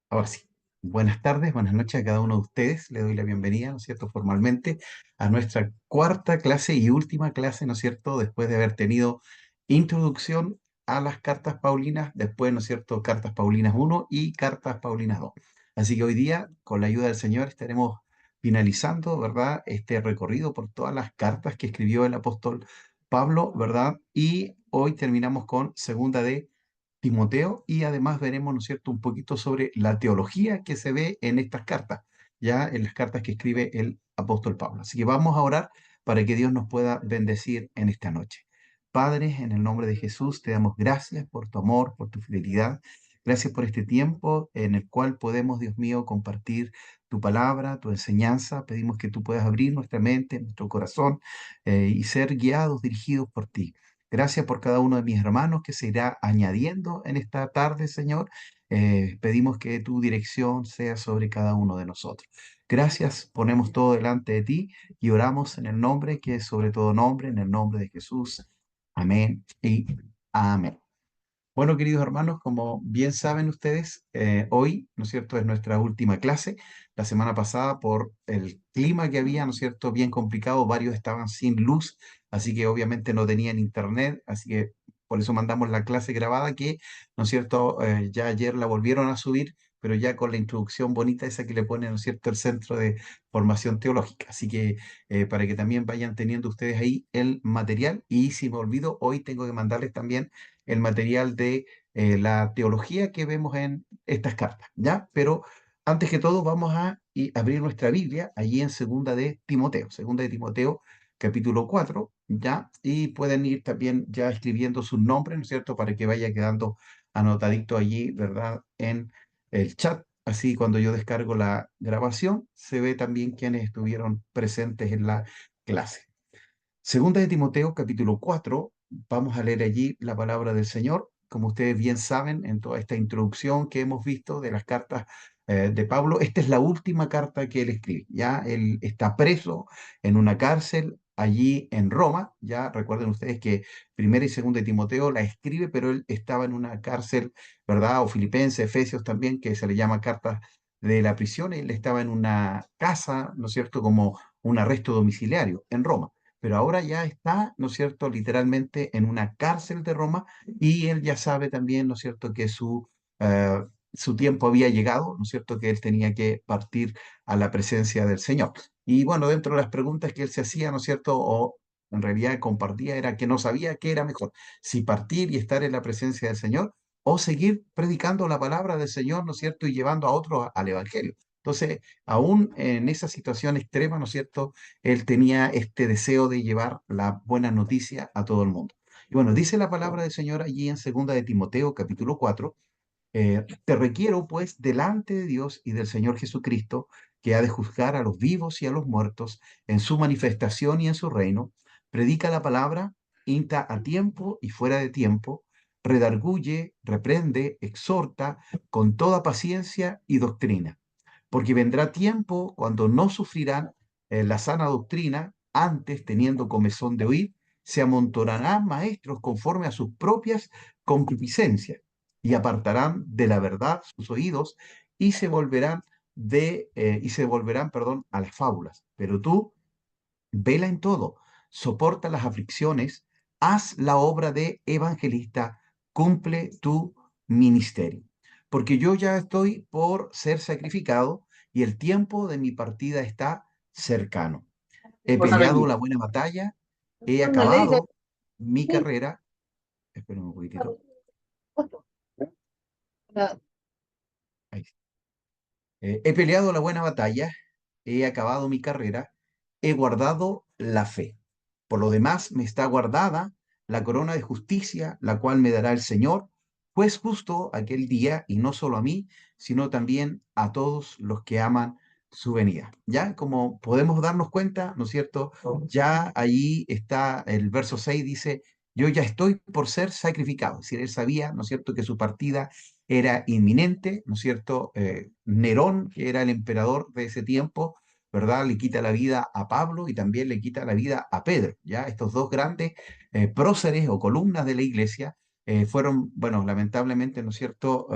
Ahora sí. Buenas tardes, buenas noches a cada uno de ustedes. Le doy la bienvenida, ¿no es cierto?, formalmente a nuestra cuarta clase y última clase, ¿no es cierto?, después de haber tenido introducción a las cartas Paulinas, después, ¿no es cierto?, cartas Paulinas uno y cartas Paulinas 2. Así que hoy día, con la ayuda del Señor, estaremos finalizando, ¿verdad?, este recorrido por todas las cartas que escribió el apóstol Pablo, ¿verdad? Y hoy terminamos con segunda de Timoteo y además veremos, ¿no es cierto?, un poquito sobre la teología que se ve en estas cartas, ya en las cartas que escribe el apóstol Pablo. Así que vamos a orar para que Dios nos pueda bendecir en esta noche. Padre, en el nombre de Jesús, te damos gracias por tu amor, por tu fidelidad. Gracias por este tiempo en el cual podemos, Dios mío, compartir tu palabra, tu enseñanza. Pedimos que tú puedas abrir nuestra mente, nuestro corazón y ser guiados, dirigidos por ti. Gracias por cada uno de mis hermanos que se irá añadiendo en esta tarde, Señor. Pedimos que tu dirección sea sobre cada uno de nosotros. Gracias, ponemos todo delante de ti y oramos en el nombre que es sobre todo nombre, en el nombre de Jesús. Amén y amén. Bueno, queridos hermanos, como bien saben ustedes, hoy, ¿no es cierto?, es nuestra última clase. La semana pasada, por el clima que había, ¿no es cierto?, bien complicado, varios estaban sin luz, así que obviamente no tenían internet, así que por eso mandamos la clase grabada que, ¿no es cierto?, ya ayer la volvieron a subir, pero ya con la introducción bonita esa que le pone, ¿no es cierto?, el Centro de Formación Teológica. Así que para que también vayan teniendo ustedes ahí el material. Y si me olvido, hoy tengo que mandarles también el material de la teología que vemos en estas cartas, ¿ya? Pero antes que todo vamos a abrir nuestra Biblia allí en Segunda de Timoteo, capítulo 4, ¿ya? Y pueden ir también ya escribiendo sus nombres, ¿no es cierto?, para que vaya quedando anotadito allí, ¿verdad?, en el chat. Así cuando yo descargo la grabación, se ve también quienes estuvieron presentes en la clase. Segunda de Timoteo, capítulo 4, vamos a leer allí la palabra del Señor. Como ustedes bien saben, en toda esta introducción que hemos visto de las cartas de Pablo, esta es la última carta que él escribe. Ya él está preso en una cárcel allí en Roma. Ya recuerden ustedes que primera y segunda de Timoteo la escribe, pero él estaba en una cárcel, ¿verdad? O Filipenses, Efesios también, que se le llama cartas de la prisión. Él estaba en una casa, ¿no es cierto?, como un arresto domiciliario en Roma, pero ahora ya está, ¿no es cierto?, literalmente en una cárcel de Roma y él ya sabe también, ¿no es cierto?, que su tiempo había llegado, ¿no es cierto?, que él tenía que partir a la presencia del Señor. Y bueno, dentro de las preguntas que él se hacía, ¿no es cierto?, o en realidad compartía, era que no sabía qué era mejor, si partir y estar en la presencia del Señor o seguir predicando la palabra del Señor, ¿no es cierto?, y llevando a otros al Evangelio. Entonces, aún en esa situación extrema, ¿no es cierto?, él tenía este deseo de llevar la buena noticia a todo el mundo. Y bueno, dice la palabra del Señor allí en segunda de Timoteo, capítulo 4, te requiero pues delante de Dios y del Señor Jesucristo, que ha de juzgar a los vivos y a los muertos en su manifestación y en su reino, predica la palabra, insta a tiempo y fuera de tiempo, redarguye, reprende, exhorta con toda paciencia y doctrina, porque vendrá tiempo cuando no sufrirán la sana doctrina, antes, teniendo comezón de oír, se amontonarán maestros conforme a sus propias concupiscencias y apartarán de la verdad sus oídos y se volverán perdón, a las fábulas. Pero tú, vela en todo, soporta las aflicciones, haz la obra de evangelista, cumple tu ministerio. Porque yo ya estoy por ser sacrificado y el tiempo de mi partida está cercano. He Cosa peleado pequeña. la buena batalla, he No le dice, acabado mi sí, carrera. Esperen un poquitito. Ahí. He peleado la buena batalla, he acabado mi carrera, he guardado la fe. Por lo demás, me está guardada la corona de justicia, la cual me dará el Señor, pues justo aquel día, y no solo a mí, sino también a todos los que aman su venida. Ya, como podemos darnos cuenta, ¿no es cierto? Ya allí está el verso 6, dice, yo ya estoy por ser sacrificado. Es decir, él sabía, ¿no es cierto?, que su partida era inminente, ¿no es cierto? Nerón, que era el emperador de ese tiempo, ¿verdad? Le quita la vida a Pablo y también le quita la vida a Pedro, ¿ya? Estos dos grandes próceres o columnas de la iglesia fueron, bueno, lamentablemente, ¿no es cierto?,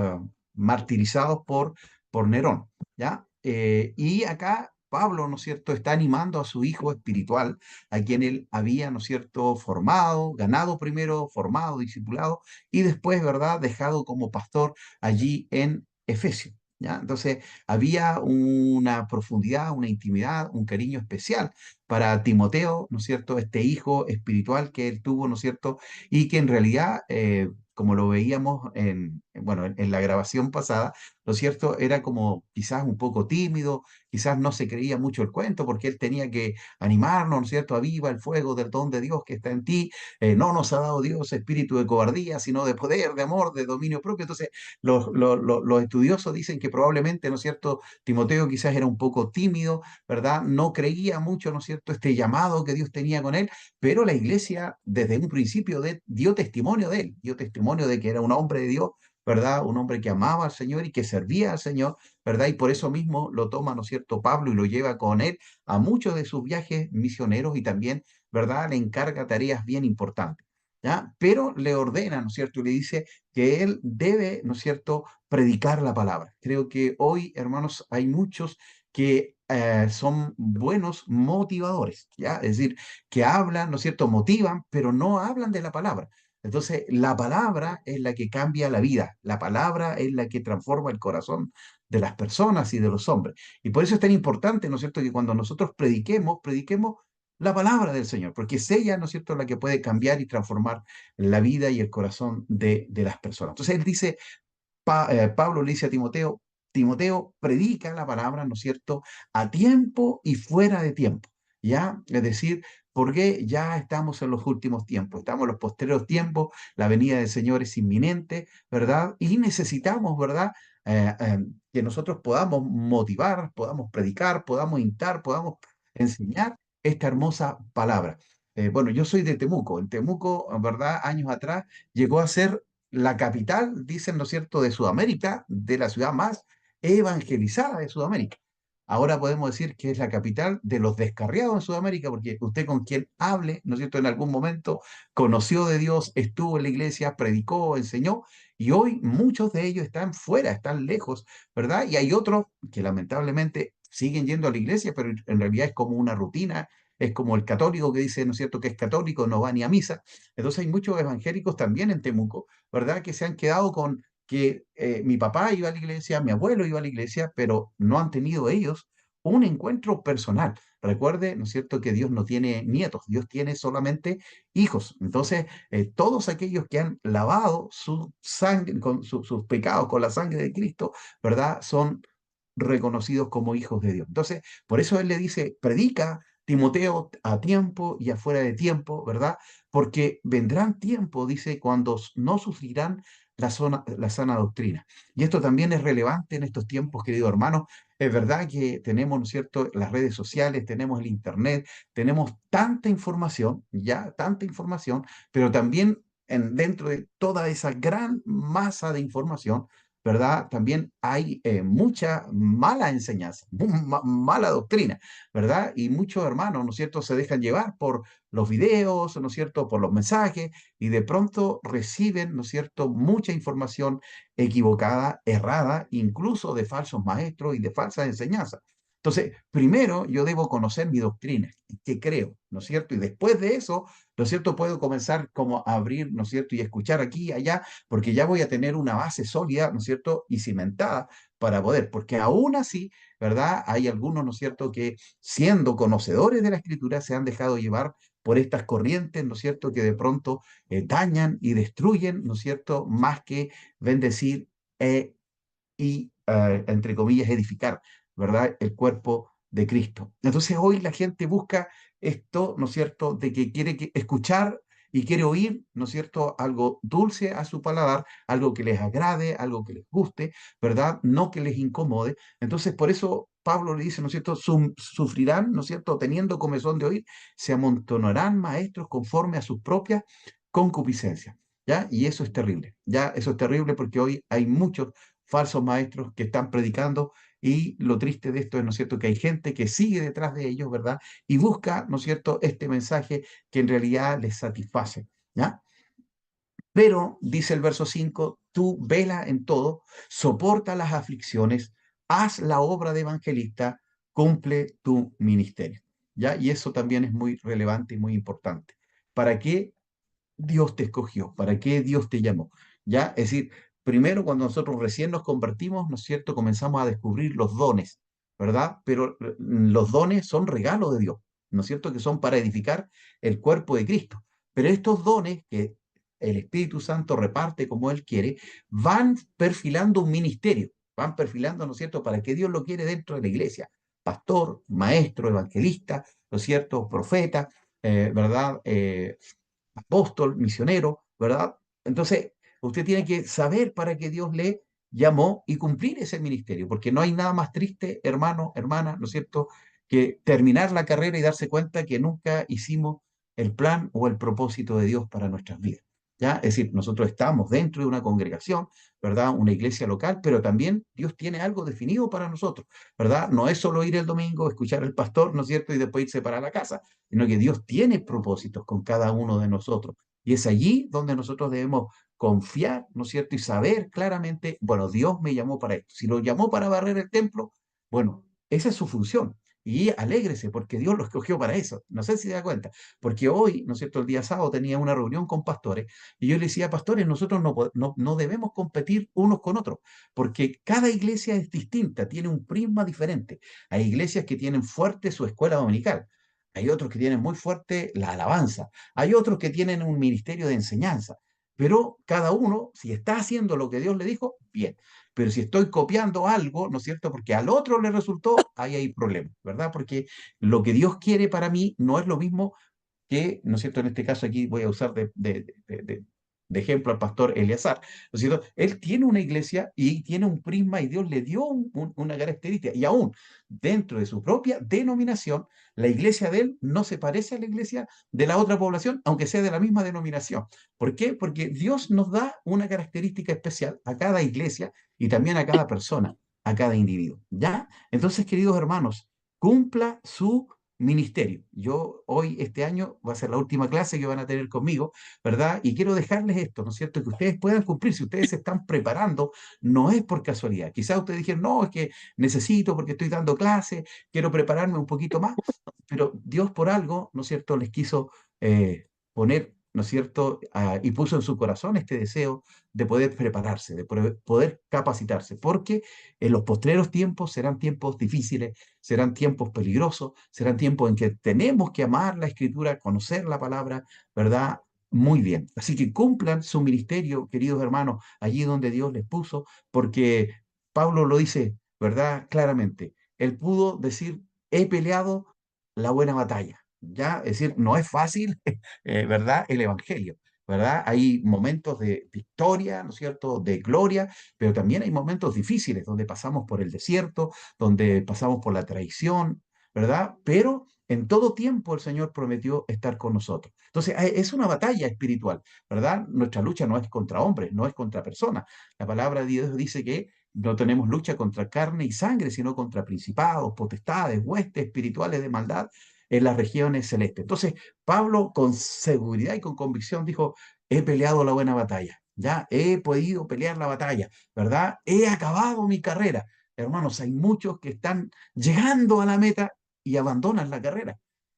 martirizados por por Nerón, ¿ya? Y acá Pablo, ¿no es cierto?, está animando a su hijo espiritual, a quien él había, ¿no es cierto?, formado, ganado primero, formado, discipulado, y después, ¿verdad?, dejado como pastor allí en Efesio. ¿Ya? Entonces, había una profundidad, una intimidad, un cariño especial para Timoteo, ¿no es cierto? Este hijo espiritual que él tuvo, ¿no es cierto? Y que en realidad, como lo veíamos bueno, en la grabación pasada, ¿no es cierto? Era como quizás un poco tímido, quizás no se creía mucho el cuento porque él tenía que animarnos, ¿no es cierto? Aviva el fuego del don de Dios que está en ti. No nos ha dado Dios espíritu de cobardía, sino de poder, de amor, de dominio propio. Entonces, los estudiosos dicen que probablemente, ¿no es cierto? Timoteo quizás era un poco tímido, ¿verdad? No creía mucho, ¿no es cierto?, este llamado que Dios tenía con él, pero la iglesia desde un principio dio testimonio de él, dio testimonio de que era un hombre de Dios, ¿verdad? Un hombre que amaba al Señor y que servía al Señor, ¿verdad? Y por eso mismo lo toma, ¿no es cierto?, Pablo y lo lleva con él a muchos de sus viajes misioneros y también, ¿verdad?, le encarga tareas bien importantes. ¿Ya? Pero le ordena, ¿no es cierto? Y le dice que él debe, ¿no es cierto?, predicar la palabra. Creo que hoy, hermanos, hay muchos que son buenos motivadores, ¿ya? Es decir, que hablan, ¿no es cierto?, motivan, pero no hablan de la palabra. Entonces, la palabra es la que cambia la vida, la palabra es la que transforma el corazón de las personas y de los hombres. Y por eso es tan importante, ¿no es cierto?, que cuando nosotros prediquemos la palabra del Señor, porque es ella, ¿no es cierto?, la que puede cambiar y transformar la vida y el corazón de las personas. Entonces, él dice, Pablo le dice a Timoteo, Timoteo, predica la palabra, ¿no es cierto?, a tiempo y fuera de tiempo, ¿ya? Es decir, porque ya estamos en los últimos tiempos, estamos en los postreros tiempos, la venida del Señor es inminente, ¿verdad? Y necesitamos, ¿verdad?, que nosotros podamos motivar, podamos predicar, podamos instar, podamos enseñar esta hermosa palabra. Bueno, yo soy de Temuco. En Temuco, ¿verdad?, años atrás llegó a ser la capital, dicen, ¿no es cierto?, de Sudamérica, de la ciudad más evangelizada de Sudamérica. Ahora podemos decir que es la capital de los descarriados en Sudamérica, porque usted con quien hable, ¿no es cierto?, en algún momento conoció de Dios, estuvo en la iglesia, predicó, enseñó, y hoy muchos de ellos están fuera, están lejos, ¿verdad? Y hay otros que lamentablemente siguen yendo a la iglesia, pero en realidad es como una rutina, es como el católico que dice, ¿no es cierto?, que es católico, no va ni a misa. Entonces hay muchos evangélicos también en Temuco, ¿verdad?, que se han quedado con que mi papá iba a la iglesia, mi abuelo iba a la iglesia, pero no han tenido ellos un encuentro personal. Recuerde, ¿no es cierto?, que Dios no tiene nietos, Dios tiene solamente hijos. Entonces, todos aquellos que han lavado su sangre, sus pecados con la sangre de Cristo, ¿verdad?, son reconocidos como hijos de Dios. Entonces, por eso él le dice, predica, Timoteo, a tiempo y afuera de tiempo, ¿verdad? Porque vendrán tiempos, dice, cuando no sufrirán la sana doctrina. Y esto también es relevante en estos tiempos, queridos hermanos. Es verdad que tenemos, ¿no es cierto?, las redes sociales, tenemos el Internet, tenemos tanta información, ya, tanta información, pero también dentro de toda esa gran masa de información, ¿verdad?, también hay mucha mala enseñanza, mala doctrina, ¿verdad? Y muchos hermanos, ¿no es cierto?, se dejan llevar por los videos, ¿no es cierto?, por los mensajes, y de pronto reciben, ¿no es cierto?, mucha información equivocada, errada, incluso de falsos maestros y de falsas enseñanzas. Entonces, primero yo debo conocer mi doctrina, qué creo, ¿no es cierto? Y después de eso, ¿no es cierto?, puedo comenzar como a abrir, ¿no es cierto?, y escuchar aquí y allá, porque ya voy a tener una base sólida, ¿no es cierto?, y cimentada para poder, porque aún así, ¿verdad?, hay algunos, ¿no es cierto?, que siendo conocedores de la Escritura se han dejado llevar por estas corrientes, ¿no es cierto?, que de pronto dañan y destruyen, ¿no es cierto?, más que bendecir entre comillas, edificar, ¿verdad?, el cuerpo de Cristo. Entonces hoy la gente busca esto, ¿no es cierto?, de que quiere escuchar y quiere oír, ¿no es cierto?, algo dulce a su paladar, algo que les agrade, algo que les guste, ¿verdad?, no que les incomode. Entonces por eso Pablo le dice, ¿no es cierto?, sufrirán, ¿no es cierto?, teniendo comezón de oír, se amontonarán maestros conforme a sus propias concupiscencias. ¿Ya? Y eso es terrible, ¿ya? Eso es terrible porque hoy hay muchos falsos maestros que están predicando, y lo triste de esto es, ¿no es cierto?, que hay gente que sigue detrás de ellos, ¿verdad? Y busca, ¿no es cierto?, este mensaje que en realidad les satisface, ¿ya? Pero, dice el verso 5, tú vela en todo, soporta las aflicciones, haz la obra de evangelista, cumple tu ministerio. ¿Ya? Y eso también es muy relevante y muy importante. ¿Para qué Dios te escogió? ¿Para qué Dios te llamó? ¿Ya? Es decir, primero cuando nosotros recién nos convertimos, ¿no es cierto? Comenzamos a descubrir los dones, ¿verdad? Pero los dones son regalos de Dios, ¿no es cierto? Que son para edificar el cuerpo de Cristo. Pero estos dones que el Espíritu Santo reparte como Él quiere, van perfilando un ministerio, van perfilando, ¿no es cierto?, para qué Dios lo quiere dentro de la iglesia. Pastor, maestro, evangelista, ¿no es cierto?, profeta, ¿verdad? Apóstol, misionero, ¿verdad? Entonces, usted tiene que saber para qué Dios le llamó y cumplir ese ministerio, porque no hay nada más triste, hermano, hermana, ¿no es cierto?, que terminar la carrera y darse cuenta que nunca hicimos el plan o el propósito de Dios para nuestras vidas. ¿Ya? Es decir, nosotros estamos dentro de una congregación, ¿verdad? Una iglesia local, pero también Dios tiene algo definido para nosotros, ¿verdad? No es solo ir el domingo, escuchar al pastor, ¿no es cierto? Y después irse para la casa, sino que Dios tiene propósitos con cada uno de nosotros. Y es allí donde nosotros debemos confiar, ¿no es cierto? Y saber claramente, bueno, Dios me llamó para esto. Si lo llamó para barrer el templo, bueno, esa es su función. Y alégrese porque Dios lo escogió para eso. No sé si se da cuenta. Porque hoy, ¿no es cierto? El día sábado tenía una reunión con pastores y yo le decía, pastores, nosotros no debemos competir unos con otros, porque cada iglesia es distinta, tiene un prisma diferente. Hay iglesias que tienen fuerte su escuela dominical. Hay otros que tienen muy fuerte la alabanza. Hay otros que tienen un ministerio de enseñanza. Pero cada uno, si está haciendo lo que Dios le dijo, bien. Pero si estoy copiando algo, ¿no es cierto? Porque al otro le resultó, ahí hay problemas, ¿verdad? Porque lo que Dios quiere para mí no es lo mismo que, ¿no es cierto? En este caso aquí voy a usar de ejemplo al pastor Eleazar, ¿no es cierto? Él tiene una iglesia y tiene un prisma y Dios le dio una característica y aún dentro de su propia denominación, la iglesia de él no se parece a la iglesia de la otra población, aunque sea de la misma denominación. ¿Por qué? Porque Dios nos da una característica especial a cada iglesia y también a cada persona, a cada individuo, ¿ya? Entonces, queridos hermanos, cumpla su ministerio. Yo hoy, este año, va a ser la última clase que van a tener conmigo, ¿verdad? Y quiero dejarles esto, ¿no es cierto? Que ustedes puedan cumplir. Si ustedes se están preparando, no es por casualidad. Quizás ustedes dijeron, no, es que necesito porque estoy dando clase, quiero prepararme un poquito más, pero Dios por algo, ¿no es cierto?, les quiso poner, ¿no es cierto?, y puso en su corazón este deseo de poder prepararse, de poder capacitarse, porque en los postreros tiempos serán tiempos difíciles, serán tiempos peligrosos, serán tiempos en que tenemos que amar la escritura, conocer la palabra, ¿verdad? Muy bien. Así que cumplan su ministerio, queridos hermanos, allí donde Dios les puso, porque Pablo lo dice, ¿verdad? Claramente. Él pudo decir, he peleado la buena batalla, ¿ya? Es decir, no es fácil, ¿verdad? El Evangelio, ¿verdad? Hay momentos de victoria, ¿no es cierto? De gloria, pero también hay momentos difíciles donde pasamos por el desierto, donde pasamos por la traición, ¿verdad? Pero en todo tiempo el Señor prometió estar con nosotros. Entonces, es una batalla espiritual, ¿verdad? Nuestra lucha no es contra hombres, no es contra personas. La palabra de Dios dice que no tenemos lucha contra carne y sangre, sino contra principados, potestades, huestes espirituales de maldad en las regiones celestes. Entonces, Pablo con seguridad y con convicción dijo, he peleado la buena batalla, ya he podido pelear la batalla, ¿verdad? He acabado mi carrera. Hermanos, hay muchos que están llegando a la meta y abandonan la carrera.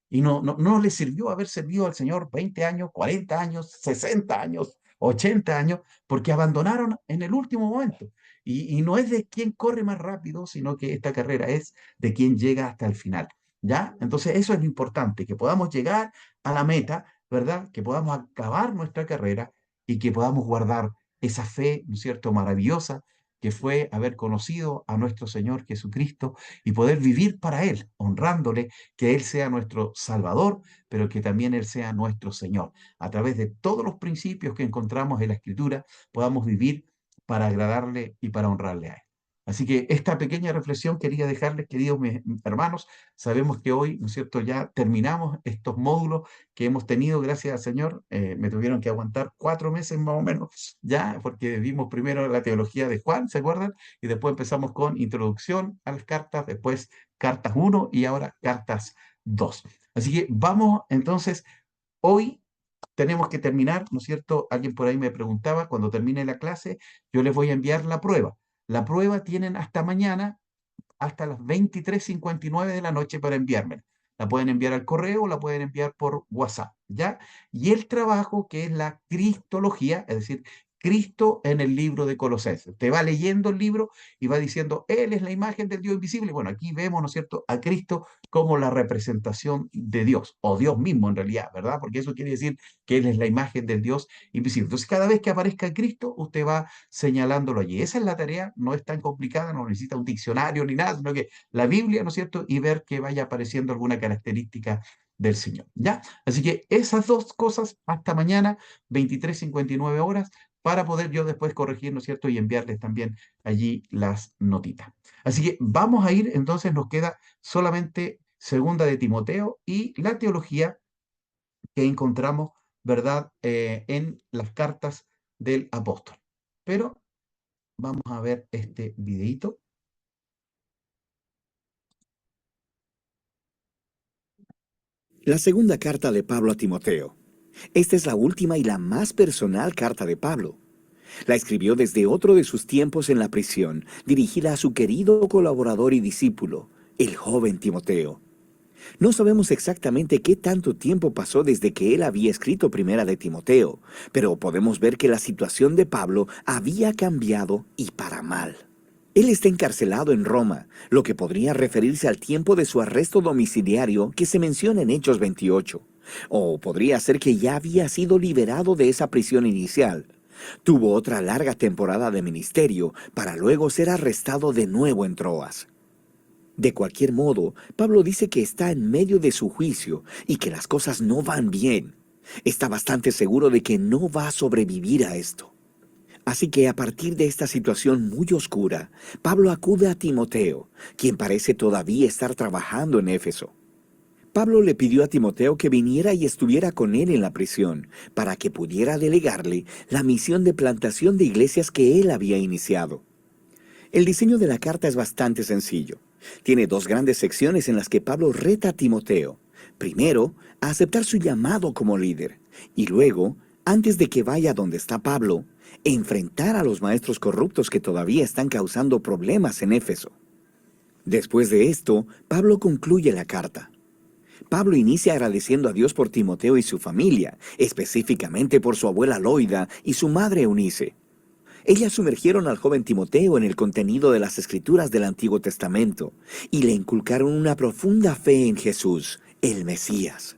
Y no les sirvió haber servido al Señor 20 años, 40 años, 60 años, 80 años, porque abandonaron en el último momento. Y no es de quién corre más rápido, sino que esta carrera es de quién llega hasta el final. ¿Ya? Entonces eso es lo importante, que podamos llegar a la meta, ¿verdad? Que podamos acabar nuestra carrera y que podamos guardar esa fe, ¿no es cierto?, maravillosa que fue haber conocido a nuestro Señor Jesucristo y poder vivir para Él, honrándole, que Él sea nuestro Salvador, pero que también Él sea nuestro Señor. A través de todos los principios que encontramos en la Escritura, podamos vivir para agradarle y para honrarle a Él. Así que esta pequeña reflexión quería dejarles, queridos hermanos. Sabemos que hoy, ¿no es cierto?, ya terminamos estos módulos que hemos tenido, gracias al Señor. Me tuvieron que aguantar 4 meses más o menos, ya, porque vimos primero la teología de Juan, ¿se acuerdan? Y después empezamos con introducción a las cartas, después cartas 1 y ahora cartas 2. Así que vamos entonces, hoy tenemos que terminar, ¿no es cierto? Alguien por ahí me preguntaba, cuando termine la clase, yo les voy a enviar la prueba. La prueba tienen hasta mañana hasta las 23:59 de la noche para enviármela. La pueden enviar al correo o la pueden enviar por WhatsApp, ¿ya? Y el trabajo que es la cristología, es decir, Cristo en el libro de Colosenses. Te va leyendo el libro y va diciendo, Él es la imagen del Dios invisible. Bueno, aquí vemos, ¿no es cierto?, a Cristo como la representación de Dios, o Dios mismo en realidad, ¿verdad? Porque eso quiere decir que Él es la imagen del Dios invisible. Entonces, cada vez que aparezca Cristo, usted va señalándolo allí. Esa es la tarea, no es tan complicada, no necesita un diccionario ni nada, sino que la Biblia, ¿no es cierto?, y ver que vaya apareciendo alguna característica del Señor, ¿ya? Así que esas dos cosas hasta mañana, 23:59 horas, para poder yo después corregir, ¿no es cierto?, y enviarles también allí las notitas. Así que vamos a ir, entonces nos queda solamente segunda de Timoteo y la teología que encontramos, ¿verdad?, en las cartas del apóstol. Pero vamos a ver este videito. La segunda carta de Pablo a Timoteo. Esta es la última y la más personal carta de Pablo. La escribió desde otro de sus tiempos en la prisión, dirigida a su querido colaborador y discípulo, el joven Timoteo. No sabemos exactamente qué tanto tiempo pasó desde que él había escrito Primera de Timoteo, pero podemos ver que la situación de Pablo había cambiado y para mal. Él está encarcelado en Roma, lo que podría referirse al tiempo de su arresto domiciliario que se menciona en Hechos 28. O podría ser que ya había sido liberado de esa prisión inicial. Tuvo otra larga temporada de ministerio para luego ser arrestado de nuevo en Troas. De cualquier modo, Pablo dice que está en medio de su juicio y que las cosas no van bien. Está bastante seguro de que no va a sobrevivir a esto. Así que a partir de esta situación muy oscura, Pablo acude a Timoteo, quien parece todavía estar trabajando en Éfeso. Pablo le pidió a Timoteo que viniera y estuviera con él en la prisión, para que pudiera delegarle la misión de plantación de iglesias que él había iniciado. El diseño de la carta es bastante sencillo. Tiene dos grandes secciones en las que Pablo reta a Timoteo. Primero, a aceptar su llamado como líder, y luego, antes de que vaya donde está Pablo, enfrentar a los maestros corruptos que todavía están causando problemas en Éfeso. Después de esto, Pablo concluye la carta. Pablo inicia agradeciendo a Dios por Timoteo y su familia, específicamente por su abuela Loida y su madre Eunice. Ellas sumergieron al joven Timoteo en el contenido de las Escrituras del Antiguo Testamento y le inculcaron una profunda fe en Jesús, el Mesías.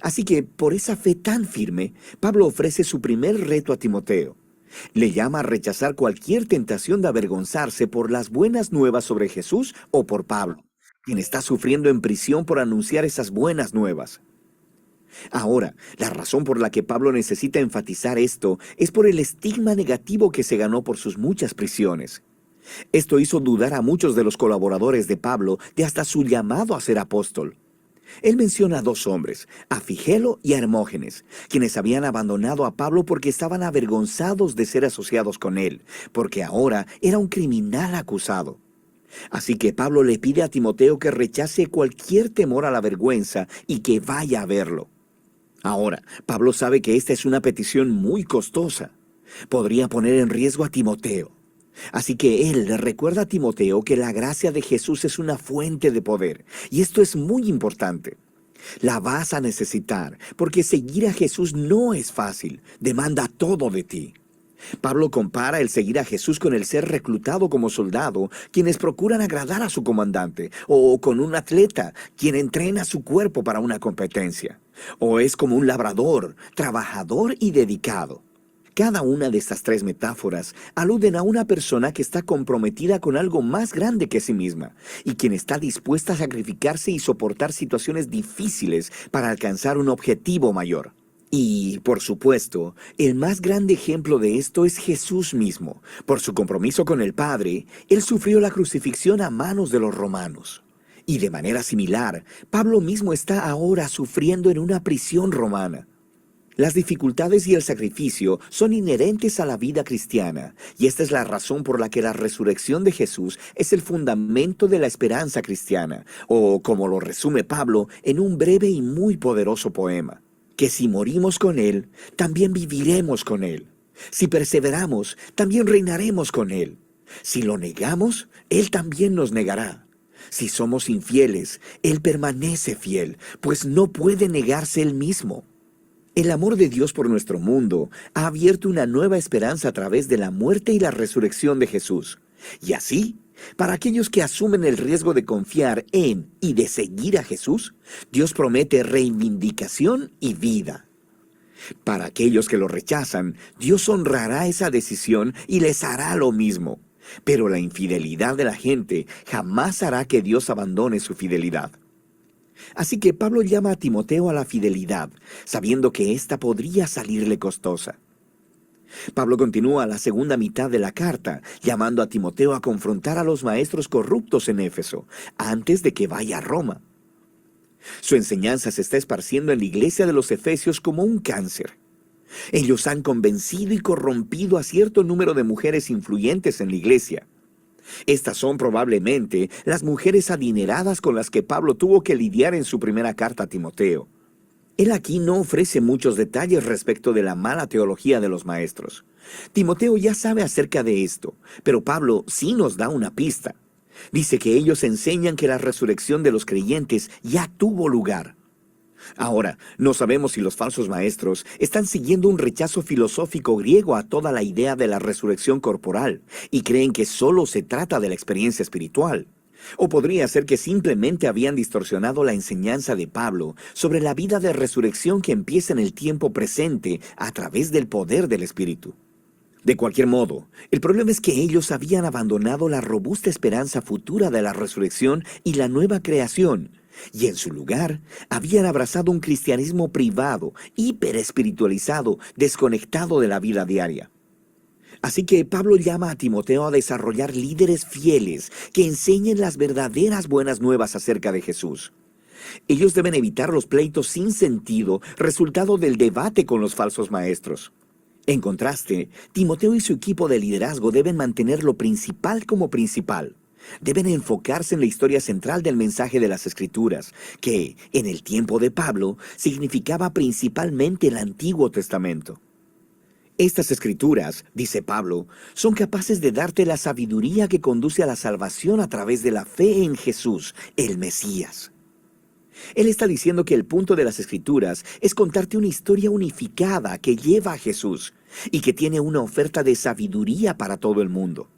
Así que, por esa fe tan firme, Pablo ofrece su primer reto a Timoteo. Le llama a rechazar cualquier tentación de avergonzarse por las buenas nuevas sobre Jesús o por Pablo, quien está sufriendo en prisión por anunciar esas buenas nuevas. Ahora, la razón por la que Pablo necesita enfatizar esto es por el estigma negativo que se ganó por sus muchas prisiones. Esto hizo dudar a muchos de los colaboradores de Pablo de hasta su llamado a ser apóstol. Él menciona a dos hombres, a Figelo y a Hermógenes, quienes habían abandonado a Pablo porque estaban avergonzados de ser asociados con él, porque ahora era un criminal acusado. Así que Pablo le pide a Timoteo que rechace cualquier temor a la vergüenza y que vaya a verlo. Ahora, Pablo sabe que esta es una petición muy costosa. Podría poner en riesgo a Timoteo. Así que él le recuerda a Timoteo que la gracia de Jesús es una fuente de poder. Y esto es muy importante. La vas a necesitar, porque seguir a Jesús no es fácil. Demanda todo de ti. Pablo compara el seguir a Jesús con el ser reclutado como soldado, quienes procuran agradar a su comandante, o con un atleta, quien entrena su cuerpo para una competencia. O es como un labrador, trabajador y dedicado. Cada una de estas tres metáforas aluden a una persona que está comprometida con algo más grande que sí misma y quien está dispuesta a sacrificarse y soportar situaciones difíciles para alcanzar un objetivo mayor. Y, por supuesto, el más grande ejemplo de esto es Jesús mismo. Por su compromiso con el Padre, Él sufrió la crucifixión a manos de los romanos. Y de manera similar, Pablo mismo está ahora sufriendo en una prisión romana. Las dificultades y el sacrificio son inherentes a la vida cristiana, y esta es la razón por la que la resurrección de Jesús es el fundamento de la esperanza cristiana, o como lo resume Pablo en un breve y muy poderoso poema, que si morimos con Él, también viviremos con Él. Si perseveramos, también reinaremos con Él. Si lo negamos, Él también nos negará. Si somos infieles, Él permanece fiel, pues no puede negarse Él mismo. El amor de Dios por nuestro mundo ha abierto una nueva esperanza a través de la muerte y la resurrección de Jesús. Y así, para aquellos que asumen el riesgo de confiar en y de seguir a Jesús, Dios promete reivindicación y vida. Para aquellos que lo rechazan, Dios honrará esa decisión y les hará lo mismo. Pero la infidelidad de la gente jamás hará que Dios abandone su fidelidad. Así que Pablo llama a Timoteo a la fidelidad, sabiendo que ésta podría salirle costosa. Pablo continúa la segunda mitad de la carta, llamando a Timoteo a confrontar a los maestros corruptos en Éfeso, antes de que vaya a Roma. Su enseñanza se está esparciendo en la iglesia de los Efesios como un cáncer. Ellos han convencido y corrompido a cierto número de mujeres influyentes en la iglesia. Estas son probablemente las mujeres adineradas con las que Pablo tuvo que lidiar en su primera carta a Timoteo. Él aquí no ofrece muchos detalles respecto de la mala teología de los maestros. Timoteo ya sabe acerca de esto, pero Pablo sí nos da una pista. Dice que ellos enseñan que la resurrección de los creyentes ya tuvo lugar. Ahora, no sabemos si los falsos maestros están siguiendo un rechazo filosófico griego a toda la idea de la resurrección corporal y creen que solo se trata de la experiencia espiritual. O podría ser que simplemente habían distorsionado la enseñanza de Pablo sobre la vida de resurrección que empieza en el tiempo presente a través del poder del Espíritu. De cualquier modo, el problema es que ellos habían abandonado la robusta esperanza futura de la resurrección y la nueva creación, y en su lugar habían abrazado un cristianismo privado, hiperespiritualizado, desconectado de la vida diaria. Así que Pablo llama a Timoteo a desarrollar líderes fieles que enseñen las verdaderas buenas nuevas acerca de Jesús. Ellos deben evitar los pleitos sin sentido, resultado del debate con los falsos maestros. En contraste, Timoteo y su equipo de liderazgo deben mantener lo principal como principal. Deben enfocarse en la historia central del mensaje de las Escrituras, que, en el tiempo de Pablo, significaba principalmente el Antiguo Testamento. Estas escrituras, dice Pablo, son capaces de darte la sabiduría que conduce a la salvación a través de la fe en Jesús, el Mesías. Él está diciendo que el punto de las escrituras es contarte una historia unificada que lleva a Jesús y que tiene una oferta de sabiduría para todo el mundo.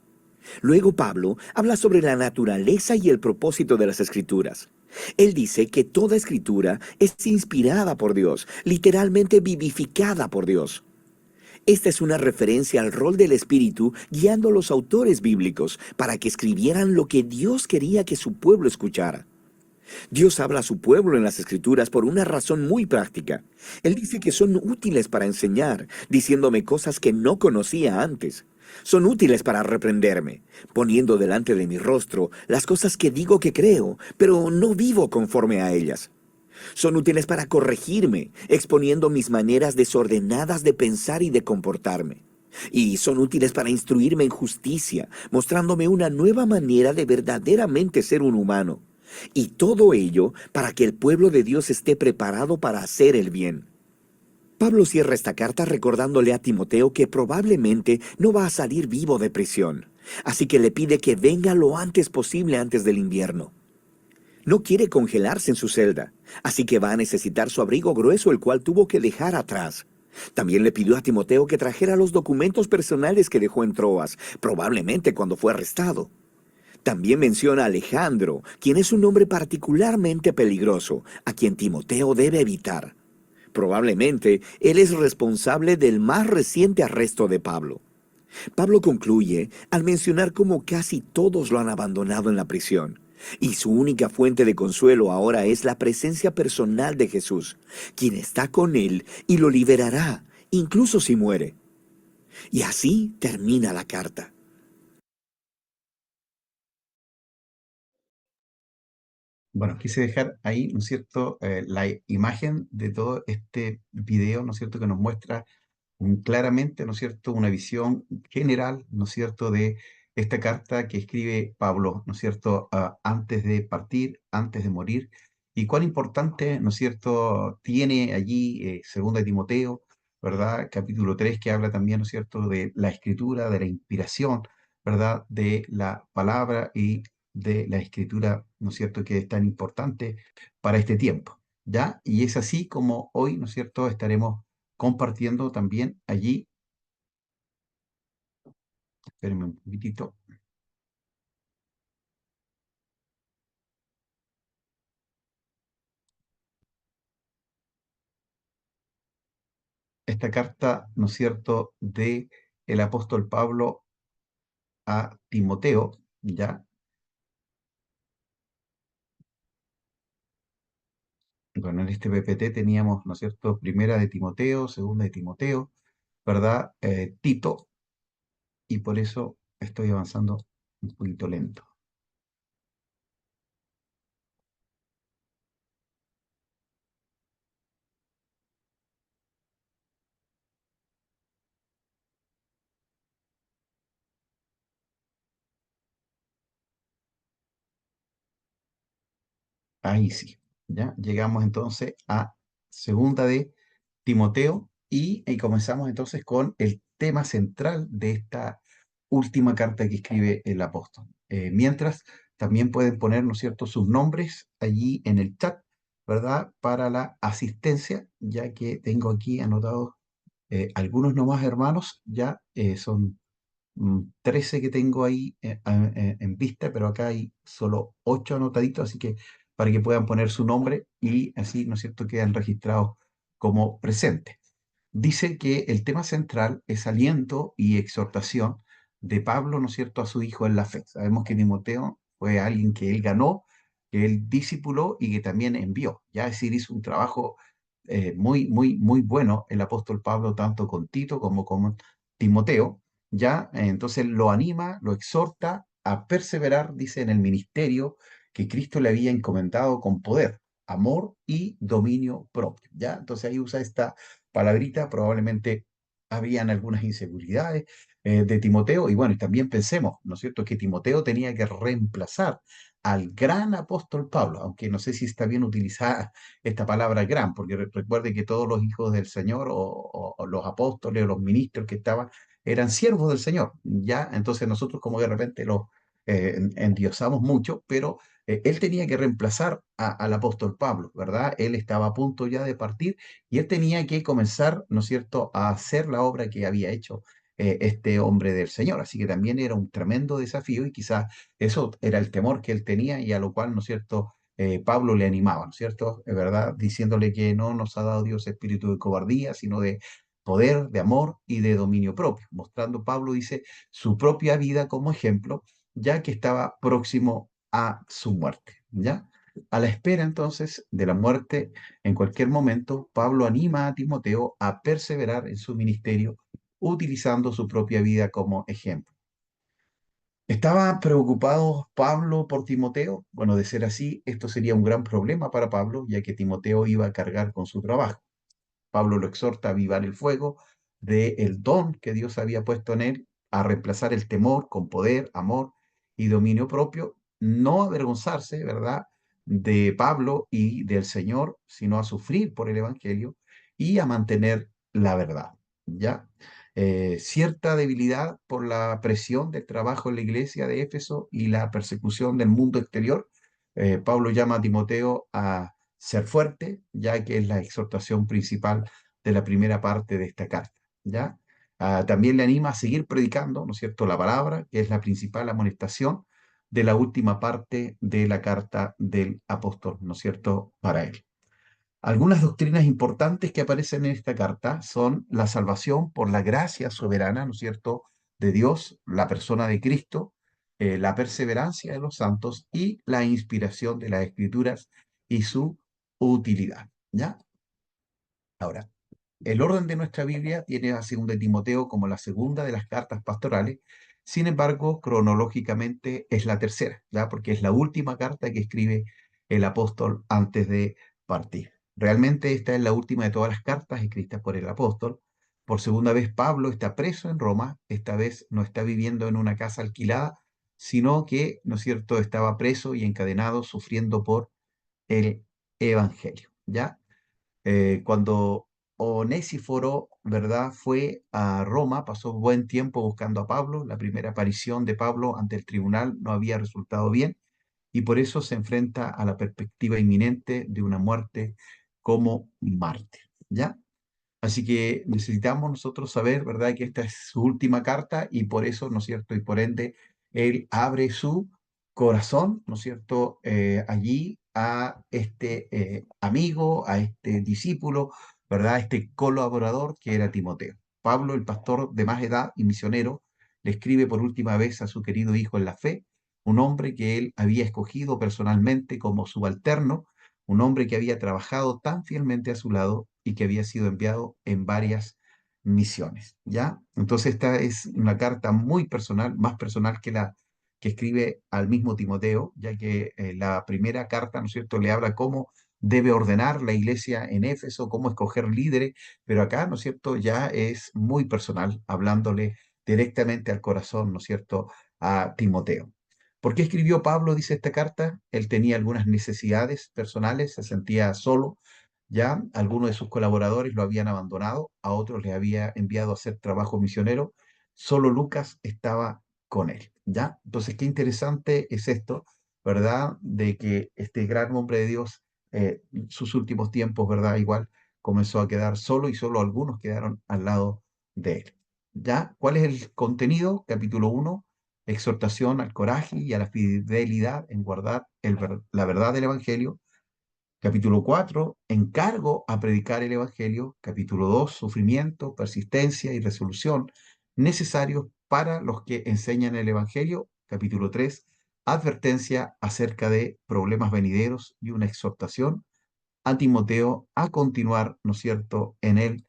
Luego Pablo habla sobre la naturaleza y el propósito de las escrituras. Él dice que toda escritura es inspirada por Dios, literalmente vivificada por Dios. Esta es una referencia al rol del Espíritu guiando a los autores bíblicos para que escribieran lo que Dios quería que su pueblo escuchara. Dios habla a su pueblo en las Escrituras por una razón muy práctica. Él dice que son útiles para enseñar, diciéndome cosas que no conocía antes. Son útiles para reprenderme, poniendo delante de mi rostro las cosas que digo que creo, pero no vivo conforme a ellas. Son útiles para corregirme, exponiendo mis maneras desordenadas de pensar y de comportarme. Y son útiles para instruirme en justicia, mostrándome una nueva manera de verdaderamente ser un humano. Y todo ello para que el pueblo de Dios esté preparado para hacer el bien. Pablo cierra esta carta recordándole a Timoteo que probablemente no va a salir vivo de prisión, así que le pide que venga lo antes posible antes del invierno. No quiere congelarse en su celda, así que va a necesitar su abrigo grueso, el cual tuvo que dejar atrás. También le pidió a Timoteo que trajera los documentos personales que dejó en Troas, probablemente cuando fue arrestado. También menciona a Alejandro, quien es un hombre particularmente peligroso, a quien Timoteo debe evitar. Probablemente él es responsable del más reciente arresto de Pablo. Pablo concluye al mencionar cómo casi todos lo han abandonado en la prisión, y su única fuente de consuelo ahora es la presencia personal de Jesús, quien está con él y lo liberará, incluso si muere. Y así termina la carta. Bueno, quise dejar ahí, ¿no es cierto?, la imagen de todo este video, ¿no es cierto?, que nos muestra claramente, ¿no es cierto?, una visión general, ¿no es cierto?, de esta carta que escribe Pablo, ¿no es cierto?, antes de partir, antes de morir, y cuán importante, ¿no es cierto?, tiene allí Segunda de Timoteo, ¿verdad?, capítulo 3 que habla también, ¿no es cierto?, de la escritura, de la inspiración, ¿verdad?, de la palabra y de la escritura, ¿no es cierto?, que es tan importante para este tiempo, ¿ya? Y es así como hoy, ¿no es cierto?, estaremos compartiendo también allí, espérenme un poquitito, esta carta, ¿no es cierto?, de el apóstol Pablo a Timoteo, ¿ya? Bueno, en este PPT teníamos, ¿no es cierto?, primera de Timoteo, segunda de Timoteo, ¿verdad? Tito, y por eso estoy avanzando un poquito lento. Ahí sí, ¿ya? Llegamos entonces a segunda de Timoteo y comenzamos entonces con el tema central de esta última carta que escribe el apóstol. Mientras, también pueden poner, ¿no es cierto?, sus nombres allí en el chat, ¿verdad? Para la asistencia, ya que tengo aquí anotados algunos nomás hermanos, ya son 13 que tengo ahí en vista, pero acá hay solo 8 anotaditos, así que para que puedan poner su nombre y así, ¿no es cierto?, quedan registrados como presentes. Dice que el tema central es aliento y exhortación de Pablo, ¿no es cierto?, a su hijo en la fe. Sabemos que Timoteo fue alguien que él ganó, que él discipuló y que también envió. Ya es decir, hizo un trabajo muy bueno el apóstol Pablo, tanto con Tito como con Timoteo. Ya, entonces lo anima, lo exhorta a perseverar, dice, en el ministerio que Cristo le había encomendado con poder, amor y dominio propio. Ya, entonces ahí usa esta palabrita, probablemente habían algunas inseguridades de Timoteo, y bueno, y también pensemos, ¿no es cierto?, que Timoteo tenía que reemplazar al gran apóstol Pablo, aunque no sé si está bien utilizada esta palabra gran, porque recuerde que todos los hijos del Señor o los apóstoles o los ministros que estaban eran siervos del Señor, ¿ya? Entonces nosotros como de repente los endiosamos mucho, pero él tenía que reemplazar al apóstol Pablo, ¿verdad? Él estaba a punto ya de partir y él tenía que comenzar, ¿no es cierto?, a hacer la obra que había hecho este hombre del Señor. Así que también era un tremendo desafío y quizás eso era el temor que él tenía y a lo cual, ¿no es cierto?, Pablo le animaba, ¿no es cierto?, es verdad, diciéndole que no nos ha dado Dios espíritu de cobardía, sino de poder, de amor y de dominio propio, mostrando Pablo, dice, su propia vida como ejemplo, ya que estaba próximo a su muerte, ¿ya? A la espera entonces de la muerte, en cualquier momento, Pablo anima a Timoteo a perseverar en su ministerio utilizando su propia vida como ejemplo. ¿Estaba preocupado Pablo por Timoteo? Bueno, de ser así, esto sería un gran problema para Pablo, ya que Timoteo iba a cargar con su trabajo. Pablo lo exhorta a avivar el fuego del don que Dios había puesto en él, a reemplazar el temor con poder, amor y dominio propio, no avergonzarse, ¿verdad?, de Pablo y del Señor, sino a sufrir por el Evangelio y a mantener la verdad, ¿ya? Cierta debilidad por la presión del trabajo en la iglesia de Éfeso y la persecución del mundo exterior. Pablo llama a Timoteo a ser fuerte, ya que es la exhortación principal de la primera parte de esta carta, ¿ya? También le anima a seguir predicando, ¿no es cierto?, la palabra, que es la principal amonestación de la última parte de la carta del apóstol, ¿no es cierto?, para él. Algunas doctrinas importantes que aparecen en esta carta son la salvación por la gracia soberana, ¿no es cierto?, de Dios, la persona de Cristo, la perseverancia de los santos y la inspiración de las escrituras y su utilidad, ¿ya? Ahora, el orden de nuestra Biblia tiene a 2 de Timoteo como la segunda de las cartas pastorales, sin embargo, cronológicamente es la tercera, ¿ya? Porque es la última carta que escribe el apóstol antes de partir. Realmente esta es la última de todas las cartas escritas por el apóstol. Por segunda vez Pablo está preso en Roma, esta vez no está viviendo en una casa alquilada, sino que, ¿no es cierto?, estaba preso y encadenado sufriendo por el Evangelio, ¿ya? Cuando Onesíforo, ¿verdad? Fue a Roma, pasó buen tiempo buscando a Pablo. La primera aparición de Pablo ante el tribunal no había resultado bien y por eso se enfrenta a la perspectiva inminente de una muerte como mártir, ¿ya? Así que necesitamos nosotros saber, ¿verdad?, que esta es su última carta y por eso, ¿no es cierto? Y por ende, él abre su corazón, ¿no es cierto?, allí a este amigo, a este discípulo, ¿verdad?, a este colaborador que era Timoteo. Pablo, el pastor de más edad y misionero, le escribe por última vez a su querido hijo en la fe, un hombre que él había escogido personalmente como subalterno, un hombre que había trabajado tan fielmente a su lado y que había sido enviado en varias misiones, ¿ya? Entonces esta es una carta muy personal, más personal que la que escribe al mismo Timoteo, ya que la primera carta, ¿no es cierto?, le habla cómo debe ordenar la iglesia en Éfeso, cómo escoger líderes, pero acá, ¿no es cierto?, ya es muy personal, hablándole directamente al corazón, ¿no es cierto?, a Timoteo. ¿Por qué escribió Pablo, dice esta carta? Él tenía algunas necesidades personales, se sentía solo, ya algunos de sus colaboradores lo habían abandonado, a otros les había enviado a hacer trabajo misionero, solo Lucas estaba con él, ¿ya? Entonces, qué interesante es esto, ¿verdad? De que este gran hombre de Dios, sus últimos tiempos, ¿verdad? Igual comenzó a quedar solo y solo algunos quedaron al lado de él, ¿ya? ¿Cuál es el contenido? Capítulo uno: exhortación al coraje y a la fidelidad en guardar la verdad del Evangelio. Capítulo 4, encargo a predicar el Evangelio. Capítulo 2, sufrimiento, persistencia y resolución necesarios para los que enseñan el Evangelio. Capítulo 3, advertencia acerca de problemas venideros y una exhortación a Timoteo a continuar, ¿no es cierto?, en el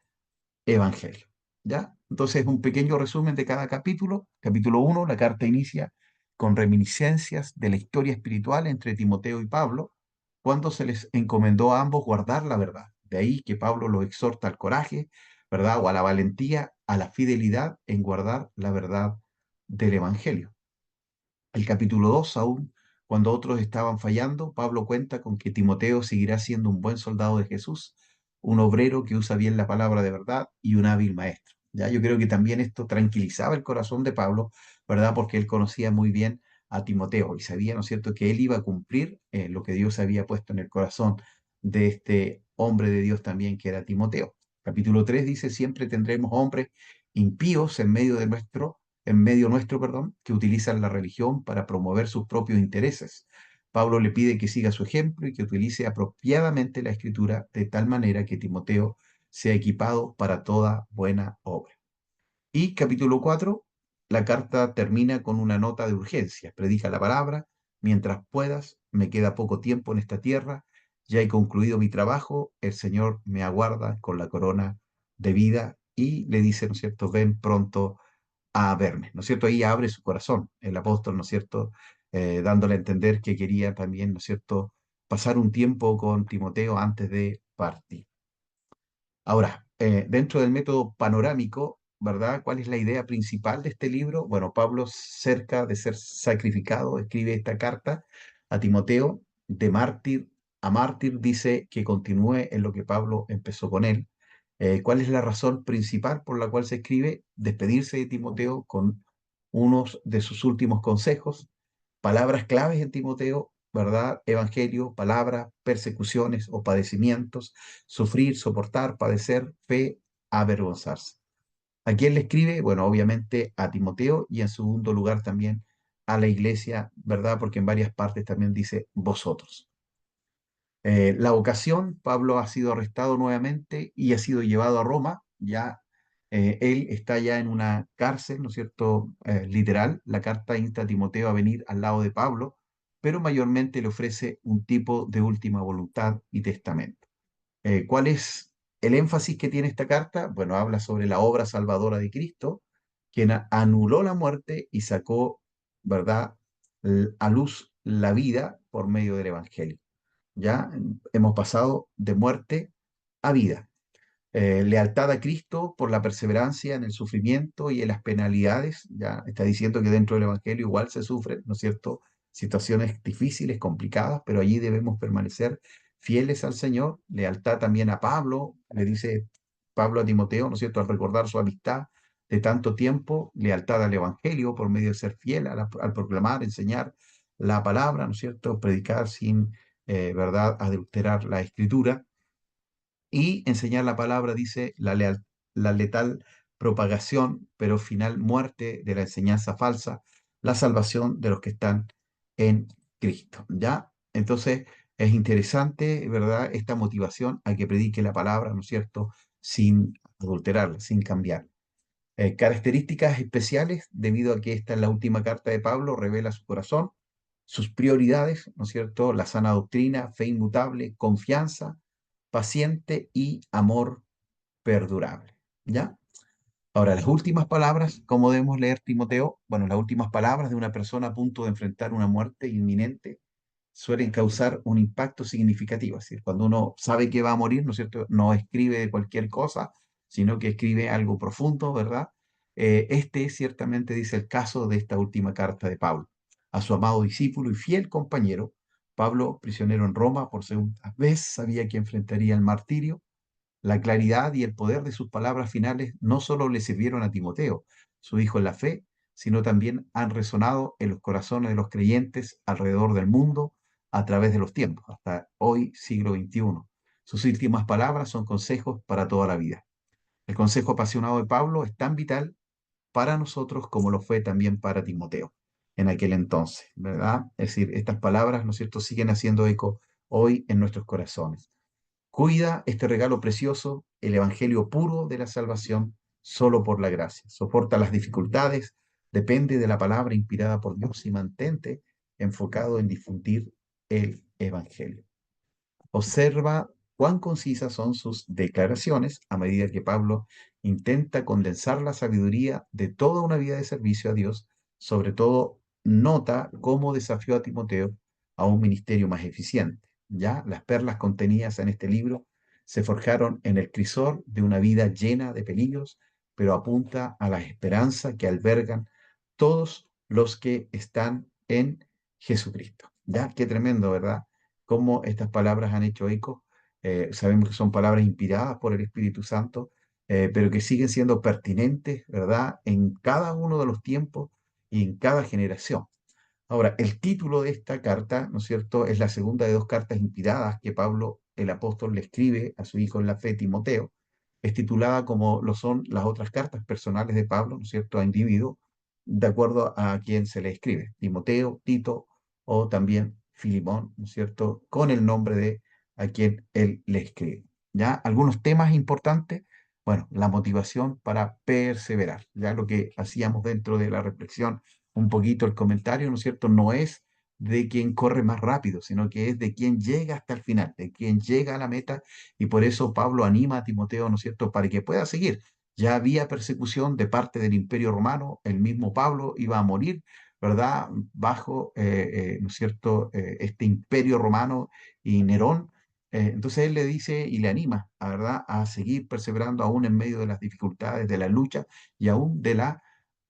Evangelio. ¿Ya? Entonces, un pequeño resumen de cada capítulo. Capítulo uno: la carta inicia con reminiscencias de la historia espiritual entre Timoteo y Pablo, cuando se les encomendó a ambos guardar la verdad. De ahí que Pablo los exhorta al coraje, ¿verdad? O a la valentía, a la fidelidad en guardar la verdad del Evangelio. El capítulo 2, aún cuando otros estaban fallando, Pablo cuenta con que Timoteo seguirá siendo un buen soldado de Jesús, un obrero que usa bien la palabra de verdad y un hábil maestro. Ya, yo creo que también esto tranquilizaba el corazón de Pablo, ¿verdad? Porque él conocía muy bien a Timoteo y sabía, ¿no es cierto?, que él iba a cumplir lo que Dios había puesto en el corazón de este hombre de Dios también, que era Timoteo. Capítulo 3 dice: siempre tendremos hombres impíos en medio nuestro, perdón, que utilizan la religión para promover sus propios intereses. Pablo le pide que siga su ejemplo y que utilice apropiadamente la escritura de tal manera que Timoteo sea equipado para toda buena obra. Y capítulo 4, la carta termina con una nota de urgencia. Predica la palabra mientras puedas, me queda poco tiempo en esta tierra, ya he concluido mi trabajo, el Señor me aguarda con la corona de vida y le dice, ¿no es cierto?, ven pronto a verme, ¿no es cierto? Ahí abre su corazón el apóstol, ¿no es cierto? Dándole a entender que quería también, ¿no es cierto?, pasar un tiempo con Timoteo antes de partir. Ahora, dentro del método panorámico, ¿verdad? ¿Cuál es la idea principal de este libro? Bueno, Pablo, cerca de ser sacrificado, escribe esta carta a Timoteo, de mártir a mártir, dice que continúe en lo que Pablo empezó con él. ¿Cuál es la razón principal por la cual se escribe? Despedirse de Timoteo con unos de sus últimos consejos, palabras claves en Timoteo, ¿verdad? Evangelio, palabra, persecuciones o padecimientos, sufrir, soportar, padecer, fe, avergonzarse. ¿A quién le escribe? Bueno, obviamente a Timoteo y en segundo lugar también a la iglesia, ¿verdad? Porque en varias partes también dice vosotros. La ocasión: Pablo ha sido arrestado nuevamente y ha sido llevado a Roma. Ya él está ya en una cárcel, ¿no es cierto? Literal. La carta insta a Timoteo a venir al lado de Pablo, pero mayormente le ofrece un tipo de última voluntad y testamento. ¿Cuál es el énfasis que tiene esta carta? Bueno, habla sobre la obra salvadora de Cristo, quien anuló la muerte y sacó, ¿verdad?, a luz la vida por medio del Evangelio. Ya hemos pasado de muerte a vida. Lealtad a Cristo por la perseverancia en el sufrimiento y en las penalidades. Ya está diciendo que dentro del Evangelio igual se sufren, ¿no es cierto?, situaciones difíciles, complicadas, pero allí debemos permanecer fieles al Señor. Lealtad también a Pablo, le dice Pablo a Timoteo, ¿no es cierto?, al recordar su amistad de tanto tiempo, lealtad al Evangelio por medio de ser fiel al proclamar, enseñar la palabra, ¿no es cierto?, predicar sin, ¿verdad?, adulterar la escritura y enseñar la palabra, dice, la letal propagación, pero final muerte de la enseñanza falsa, la salvación de los que están en Cristo, ¿ya? Entonces, es interesante, ¿verdad?, esta motivación a que predique la palabra, ¿no es cierto?, sin adulterarla, sin cambiar. Características especiales, debido a que esta es la última carta de Pablo, revela su corazón, sus prioridades, ¿no es cierto? La sana doctrina, fe inmutable, confianza, paciente y amor perdurable. ¿Ya? Ahora, las últimas palabras, ¿cómo debemos leer Timoteo? Bueno, las últimas palabras de una persona a punto de enfrentar una muerte inminente suelen causar un impacto significativo. Es decir, cuando uno sabe que va a morir, ¿no es cierto? No escribe cualquier cosa, sino que escribe algo profundo, ¿verdad? Este ciertamente dice el caso de esta última carta de Pablo. A su amado discípulo y fiel compañero, Pablo, prisionero en Roma por segunda vez, sabía que enfrentaría el martirio. La claridad y el poder de sus palabras finales no solo le sirvieron a Timoteo, su hijo en la fe, sino también han resonado en los corazones de los creyentes alrededor del mundo a través de los tiempos, hasta hoy, siglo XXI. Sus últimas palabras son consejos para toda la vida. El consejo apasionado de Pablo es tan vital para nosotros como lo fue también para Timoteo en aquel entonces, ¿verdad? Es decir, estas palabras, ¿no es cierto?, siguen haciendo eco hoy en nuestros corazones. Cuida este regalo precioso, el Evangelio puro de la salvación, solo por la gracia. Soporta las dificultades, depende de la palabra inspirada por Dios y mantente enfocado en difundir el Evangelio. Observa cuán concisas son sus declaraciones a medida que Pablo intenta condensar la sabiduría de toda una vida de servicio a Dios. Sobre todo, nota cómo desafió a Timoteo a un ministerio más eficiente. Ya las perlas contenidas en este libro se forjaron en el crisol de una vida llena de peligros, pero apunta a la esperanza que albergan todos los que están en Jesucristo. Ya, qué tremendo, ¿verdad? Cómo estas palabras han hecho eco. Sabemos que son palabras inspiradas por el Espíritu Santo, pero que siguen siendo pertinentes, ¿verdad?, en cada uno de los tiempos y en cada generación. Ahora, el título de esta carta, ¿no es cierto?, es la segunda de dos cartas inspiradas que Pablo, el apóstol, le escribe a su hijo en la fe, Timoteo. Es titulada como lo son las otras cartas personales de Pablo, ¿no es cierto?, a individuos, de acuerdo a quien se le escribe, Timoteo, Tito o también Filimón, ¿no es cierto?, con el nombre de a quien él le escribe. ¿Ya? Algunos temas importantes, bueno, la motivación para perseverar, ya lo que hacíamos dentro de la reflexión un poquito el comentario, ¿no es cierto? No es de quien corre más rápido, sino que es de quien llega hasta el final, de quien llega a la meta, y por eso Pablo anima a Timoteo, ¿no es cierto?, para que pueda seguir. Ya había persecución de parte del Imperio Romano, el mismo Pablo iba a morir, ¿verdad?, bajo, ¿no es cierto?, este Imperio Romano y Nerón. Entonces él le dice y le anima, ¿verdad?, a seguir perseverando aún en medio de las dificultades, de la lucha y aún de la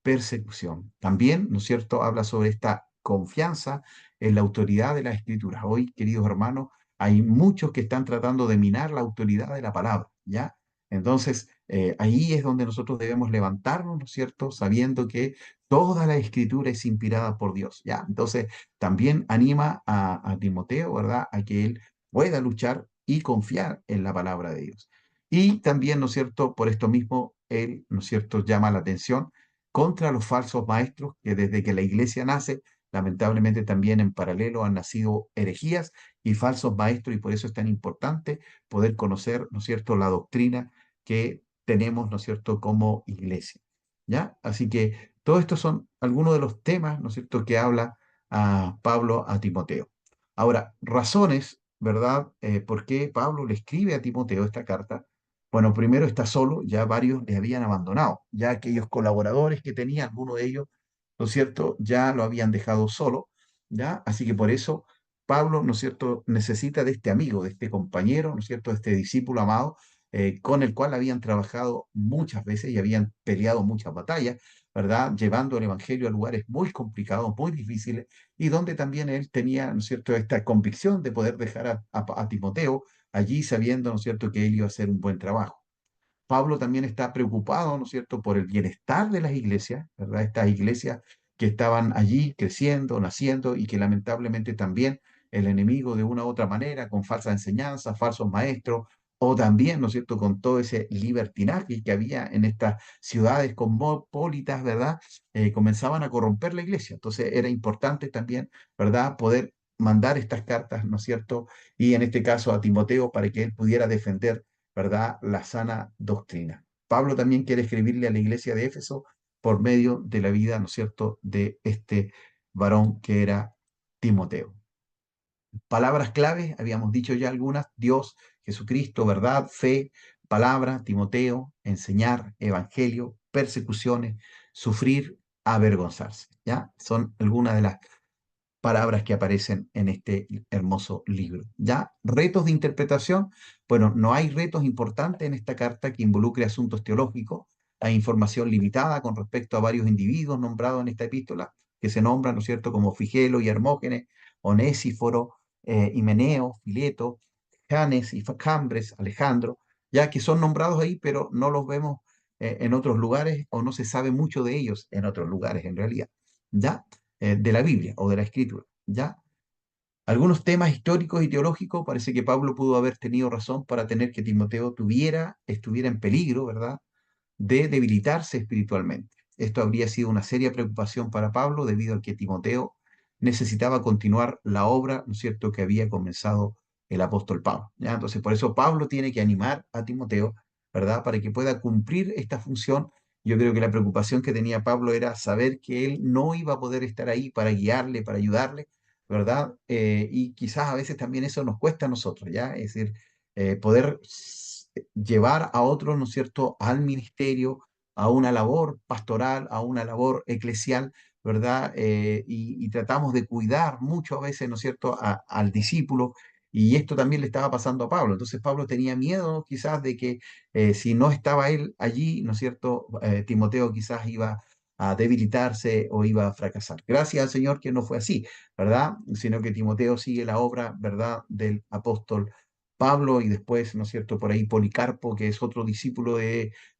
persecución. También, ¿no es cierto?, habla sobre esta confianza en la autoridad de la Escritura. Hoy, queridos hermanos, hay muchos que están tratando de minar la autoridad de la palabra, ¿ya? Entonces, ahí es donde nosotros debemos levantarnos, ¿no es cierto?, sabiendo que toda la Escritura es inspirada por Dios, ¿ya? Entonces, también anima a Timoteo, ¿verdad?, a que él pueda luchar y confiar en la palabra de Dios. Y también, ¿no es cierto?, por esto mismo, él, ¿no es cierto?, llama la atención contra los falsos maestros, que desde que la iglesia nace, lamentablemente también en paralelo han nacido herejías y falsos maestros, y por eso es tan importante poder conocer, ¿no es cierto?, la doctrina que tenemos, ¿no es cierto?, como iglesia. ¿Ya? Así que todos estos son algunos de los temas, ¿no es cierto?, que habla a Pablo a Timoteo. Ahora, razones, ¿verdad?, por qué Pablo le escribe a Timoteo esta carta. Bueno, primero está solo, ya varios le habían abandonado, ya aquellos colaboradores que tenía, algunos de ellos, ¿no es cierto?, ya lo habían dejado solo, ¿ya? Así que por eso Pablo, ¿no es cierto?, necesita de este amigo, de este compañero, ¿no es cierto?, de este discípulo amado, con el cual habían trabajado muchas veces y habían peleado muchas batallas, ¿verdad?, llevando el Evangelio a lugares muy complicados, muy difíciles, y donde también él tenía, ¿no es cierto?, esta convicción de poder dejar a Timoteo allí sabiendo, ¿no es cierto?, que él iba a hacer un buen trabajo. Pablo también está preocupado, ¿no es cierto?, por el bienestar de las iglesias, ¿verdad? Estas iglesias que estaban allí creciendo, naciendo y que lamentablemente también el enemigo de una u otra manera, con falsas enseñanzas, falsos maestros, o también, ¿no es cierto?, con todo ese libertinaje que había en estas ciudades cosmopolitas, ¿verdad? Comenzaban a corromper la iglesia. Entonces era importante también, ¿verdad?, poder mandar estas cartas, ¿no es cierto? Y en este caso a Timoteo para que él pudiera defender, ¿verdad?, la sana doctrina. Pablo también quiere escribirle a la iglesia de Éfeso por medio de la vida, ¿no es cierto?, de este varón que era Timoteo. Palabras claves, habíamos dicho ya algunas: Dios, Jesucristo, verdad, fe, palabra, Timoteo, enseñar, evangelio, persecuciones, sufrir, avergonzarse. ¿Ya? Son algunas de las palabras que aparecen en este hermoso libro. ¿Ya? Retos de interpretación. Bueno, no hay retos importantes en esta carta que involucre asuntos teológicos. Hay información limitada con respecto a varios individuos nombrados en esta epístola, que se nombran, ¿no es cierto?, como Figelo y Hermógenes, Onésiforo, Himeneo, Fileto, Janes y Cambres, Alejandro, ya que son nombrados ahí, pero no los vemos en otros lugares o no se sabe mucho de ellos en otros lugares en realidad. ¿Ya? De la Biblia o de la Escritura, ¿ya? Algunos temas históricos y teológicos, parece que Pablo pudo haber tenido razón para tener que Timoteo estuviera en peligro, ¿verdad?, de debilitarse espiritualmente. Esto habría sido una seria preocupación para Pablo debido a que Timoteo necesitaba continuar la obra, ¿no es cierto?, que había comenzado el apóstol Pablo. ¿Ya? Entonces, por eso Pablo tiene que animar a Timoteo, ¿verdad?, para que pueda cumplir esta función. Yo creo que la preocupación que tenía Pablo era saber que él no iba a poder estar ahí para guiarle, para ayudarle, ¿verdad? Y quizás a veces también eso nos cuesta a nosotros, ¿ya? Es decir, poder llevar a otros, ¿no es cierto?, al ministerio, a una labor pastoral, a una labor eclesial, ¿verdad? Y tratamos de cuidar mucho a veces, ¿no es cierto?, al discípulo. Y esto también le estaba pasando a Pablo. Entonces Pablo tenía miedo quizás de que si no estaba él allí, ¿no es cierto?, Timoteo quizás iba a debilitarse o iba a fracasar. Gracias al Señor que no fue así, ¿verdad? Sino que Timoteo sigue la obra, ¿verdad?, del apóstol Pablo y después, ¿no es cierto?, por ahí Policarpo, que es otro discípulo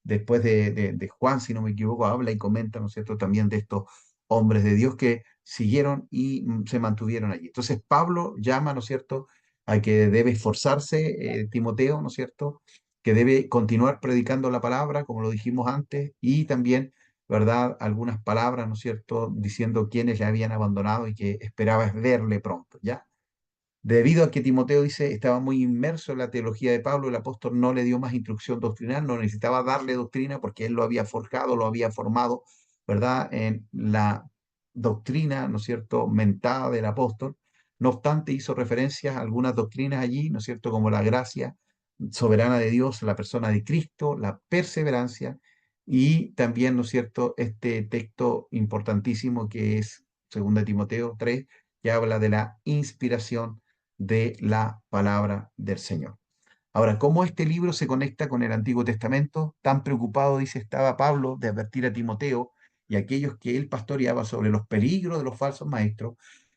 después de Juan, si no me equivoco, habla y comenta, ¿no es cierto?, también de estos hombres de Dios que siguieron y se mantuvieron allí. Entonces Pablo llama, ¿no es cierto?, a que debe esforzarse Timoteo, ¿no es cierto?, que debe continuar predicando la palabra, como lo dijimos antes, y también, ¿verdad?, algunas palabras, ¿no es cierto?, diciendo quiénes le habían abandonado y que esperaba verle pronto, ¿ya? Debido a que Timoteo dice estaba muy inmerso en la teología de Pablo, el apóstol no le dio más instrucción doctrinal, no necesitaba darle doctrina porque él lo había forjado, lo había formado, ¿verdad?, en la doctrina, ¿no es cierto?, mentada del apóstol. No obstante, hizo referencias a algunas doctrinas allí, ¿no es cierto?, como la gracia soberana de Dios, la persona de Cristo, la perseverancia y también, ¿no es cierto?, este texto importantísimo que es 2 Timoteo 3, que habla de la inspiración de la palabra del Señor. Ahora, ¿cómo este libro se conecta con el Antiguo Testamento? Tan preocupado, dice, estaba Pablo de advertir a Timoteo y a aquellos que él pastoreaba sobre los peligros de los falsos maestros,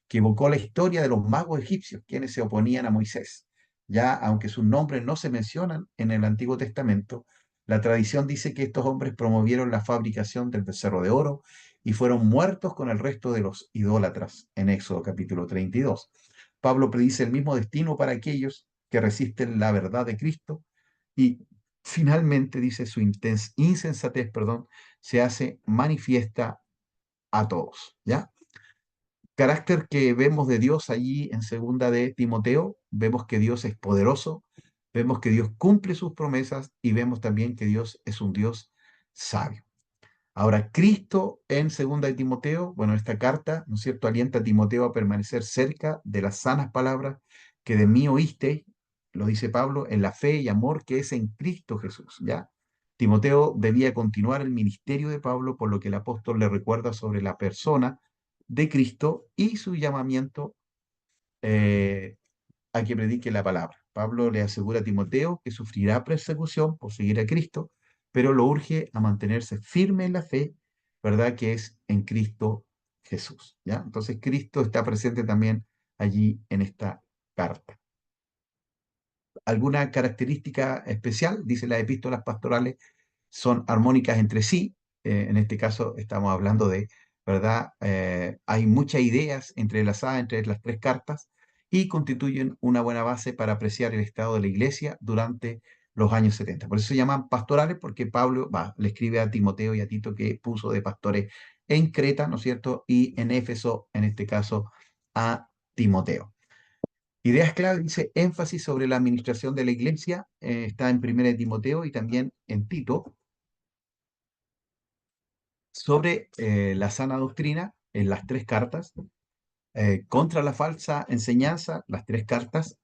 que evocó la historia de los magos egipcios, quienes se oponían a Moisés. Ya, aunque sus nombres no se mencionan en el Antiguo Testamento, la tradición dice que estos hombres promovieron la fabricación del becerro de oro y fueron muertos con el resto de los idólatras en Éxodo capítulo 32. Pablo predice el mismo destino para aquellos que resisten la verdad de Cristo y finalmente dice su insensatez, perdón, se hace manifiesta a todos, ¿ya? Carácter que vemos de Dios allí en 2 de Timoteo, vemos que Dios es poderoso, vemos que Dios cumple sus promesas y vemos también que Dios es un Dios sabio. Ahora, Cristo en 2 de Timoteo, bueno, esta carta, ¿no es cierto?, alienta a Timoteo a permanecer cerca de las sanas palabras que de mí oíste, lo dice Pablo, en la fe y amor que es en Cristo Jesús, ¿ya? Timoteo debía continuar el ministerio de Pablo, por lo que el apóstol le recuerda sobre la persona de Cristo y su llamamiento eh, a que predique la palabra. Pablo le asegura a Timoteo que sufrirá persecución por seguir a Cristo, pero lo urge a mantenerse firme en la fe, ¿verdad?, que es en Cristo Jesús, ¿ya? Entonces Cristo está presente también allí en esta carta. alguna característica especial, dice las epístolas pastorales, son armónicas entre sí. En este caso estamos hablando de, ¿verdad? Hay muchas ideas entrelazadas entre las tres cartas y constituyen una buena base para apreciar el estado de la iglesia durante los años 70. Por eso se llaman pastorales, porque Pablo le escribe a Timoteo y a Tito que puso de pastores en Creta, ¿no es cierto? Y en Éfeso, en este caso, a Timoteo. Ideas clave, dice énfasis sobre la administración de la iglesia, está en Primera de Timoteo y también en Tito, sobre la sana doctrina en las tres cartas, contra la falsa enseñanza, las tres cartas,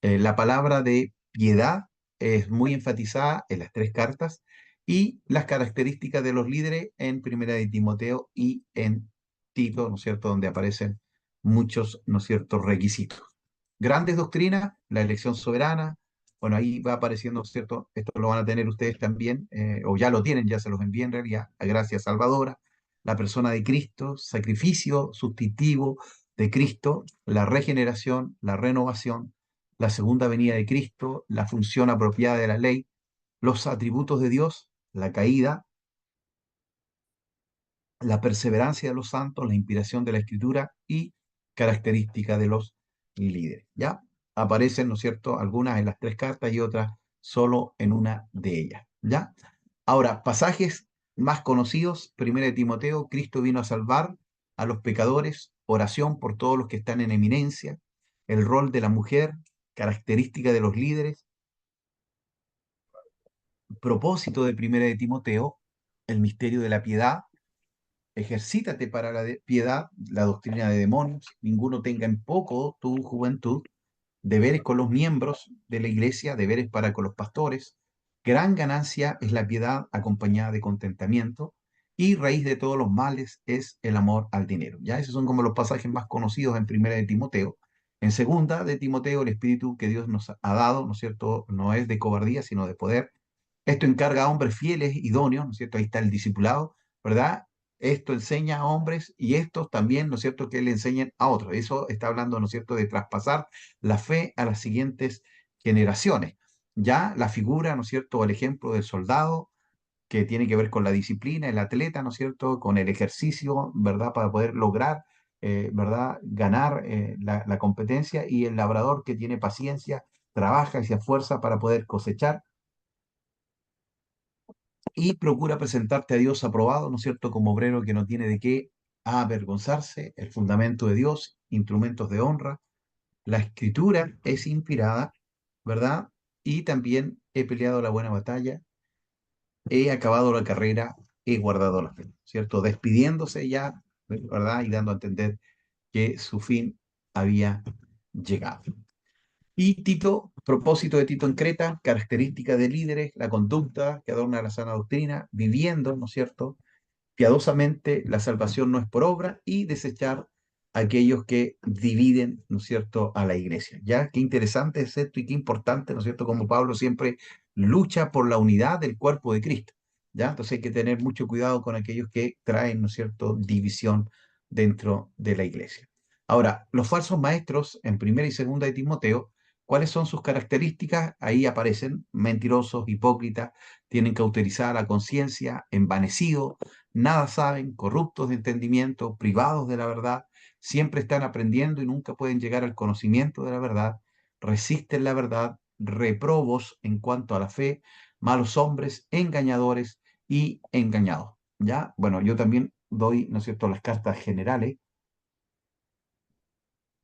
la palabra de piedad es muy enfatizada en las tres cartas y las características de los líderes en Primera de Timoteo y en Tito, ¿no es cierto?, donde aparecen muchos, ¿no es cierto?, requisitos. Grandes doctrinas, la elección soberana, bueno, ahí va apareciendo, ¿cierto? Esto lo van a tener ustedes también, o ya lo tienen, ya se los envié en realidad, la gracia salvadora, la persona de Cristo, sacrificio sustitutivo de Cristo, la regeneración, la renovación, la segunda venida de Cristo, la función apropiada de la ley, los atributos de Dios, la caída, la perseverancia de los santos, la inspiración de la escritura y característica de los líderes. ¿Ya? Aparecen, ¿no es cierto?, algunas en las tres cartas y otras solo en una de ellas. ¿Ya? Ahora, pasajes más conocidos, 1 de Timoteo, Cristo vino a salvar a los pecadores, oración por todos los que están en eminencia, el rol de la mujer, característica de los líderes, propósito de 1 de Timoteo, el misterio de la piedad, ejercítate para la piedad, la doctrina de demonios, ninguno tenga en poco tu juventud, deberes con los miembros de la iglesia, deberes para con los pastores, gran ganancia es la piedad acompañada de contentamiento, y raíz de todos los males es el amor al dinero. Ya esos son como los pasajes más conocidos en 1 de Timoteo. En segunda de Timoteo, el espíritu que Dios nos ha dado, ¿no es cierto?, no es de cobardía, sino de poder. Esto encarga a hombres fieles, idóneos, ¿no es cierto? Ahí está el discipulado, ¿verdad? Esto enseña a hombres y estos también, ¿no es cierto?, que le enseñen a otros. Eso está hablando, ¿no es cierto?, de traspasar la fe a las siguientes generaciones. Ya la figura, ¿no es cierto?, o el ejemplo del soldado, que tiene que ver con la disciplina, el atleta, ¿no es cierto?, con el ejercicio, ¿verdad?, para poder lograr, ¿verdad?, ganar la competencia, y el labrador que tiene paciencia, trabaja y se esfuerza para poder cosechar y procura presentarte a Dios aprobado, ¿no es cierto?, como obrero que no tiene de qué avergonzarse, el fundamento de Dios, instrumentos de honra. La escritura es inspirada, ¿verdad? Y también he peleado la buena batalla, he acabado la carrera, he guardado la fe, ¿cierto? Despidiéndose ya, ¿verdad? Y dando a entender que su fin había llegado. Y Tito, propósito de Tito en Creta, características de líderes, la conducta que adorna la sana doctrina, viviendo, ¿no es cierto?, piadosamente, la salvación no es por obra, y desechar a aquellos que dividen, ¿no es cierto?, a la iglesia. ¿Ya? Qué interesante es esto y qué importante, ¿no es cierto?, como Pablo siempre lucha por la unidad del cuerpo de Cristo. ¿Ya? Entonces hay que tener mucho cuidado con aquellos que traen, ¿no es cierto?, división dentro de la iglesia. Ahora, los falsos maestros en primera y segunda de Timoteo, ¿cuáles son sus características? Ahí aparecen mentirosos, hipócritas, tienen cauterizada la conciencia, envanecidos, nada saben, corruptos de entendimiento, privados de la verdad, siempre están aprendiendo y nunca pueden llegar al conocimiento de la verdad, resisten la verdad, reprobos en cuanto a la fe, malos hombres, engañadores y engañados. ¿Ya? Bueno, yo también doy, ¿no es cierto?, las cartas generales,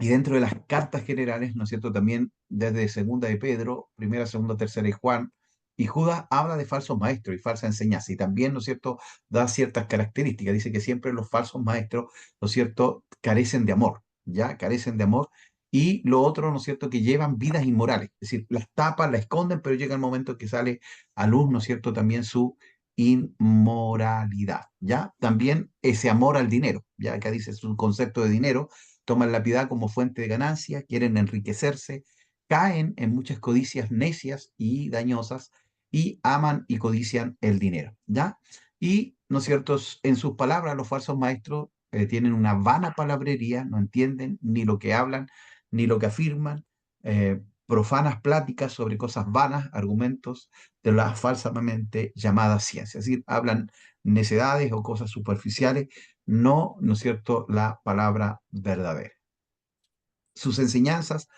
y dentro de las cartas generales, ¿no es cierto?, también desde segunda de Pedro, primera, segunda, tercera de Juan, y Judas habla de falsos maestros y falsa enseñanza, y también, ¿no es cierto?, da ciertas características. Dice que siempre los falsos maestros, ¿no es cierto?, carecen de amor, ¿ya? Carecen de amor. Y lo otro, ¿no es cierto?, que llevan vidas inmorales, es decir, las tapan, las esconden, pero llega el momento que sale a luz, ¿no es cierto?, también su inmoralidad, ¿ya? También ese amor al dinero, ya acá dice su concepto de dinero, toman la piedad como fuente de ganancia, quieren enriquecerse, caen en muchas codicias necias y dañosas, y aman y codician el dinero, ¿ya? Y, ¿no es cierto?, en sus palabras, los falsos maestros tienen una vana palabrería, no entienden ni lo que hablan, ni lo que afirman, profanas pláticas sobre cosas vanas, argumentos de la falsamente llamada ciencia. Es decir, hablan necedades o cosas superficiales, no, ¿no es cierto?, la palabra verdadera. Sus enseñanzas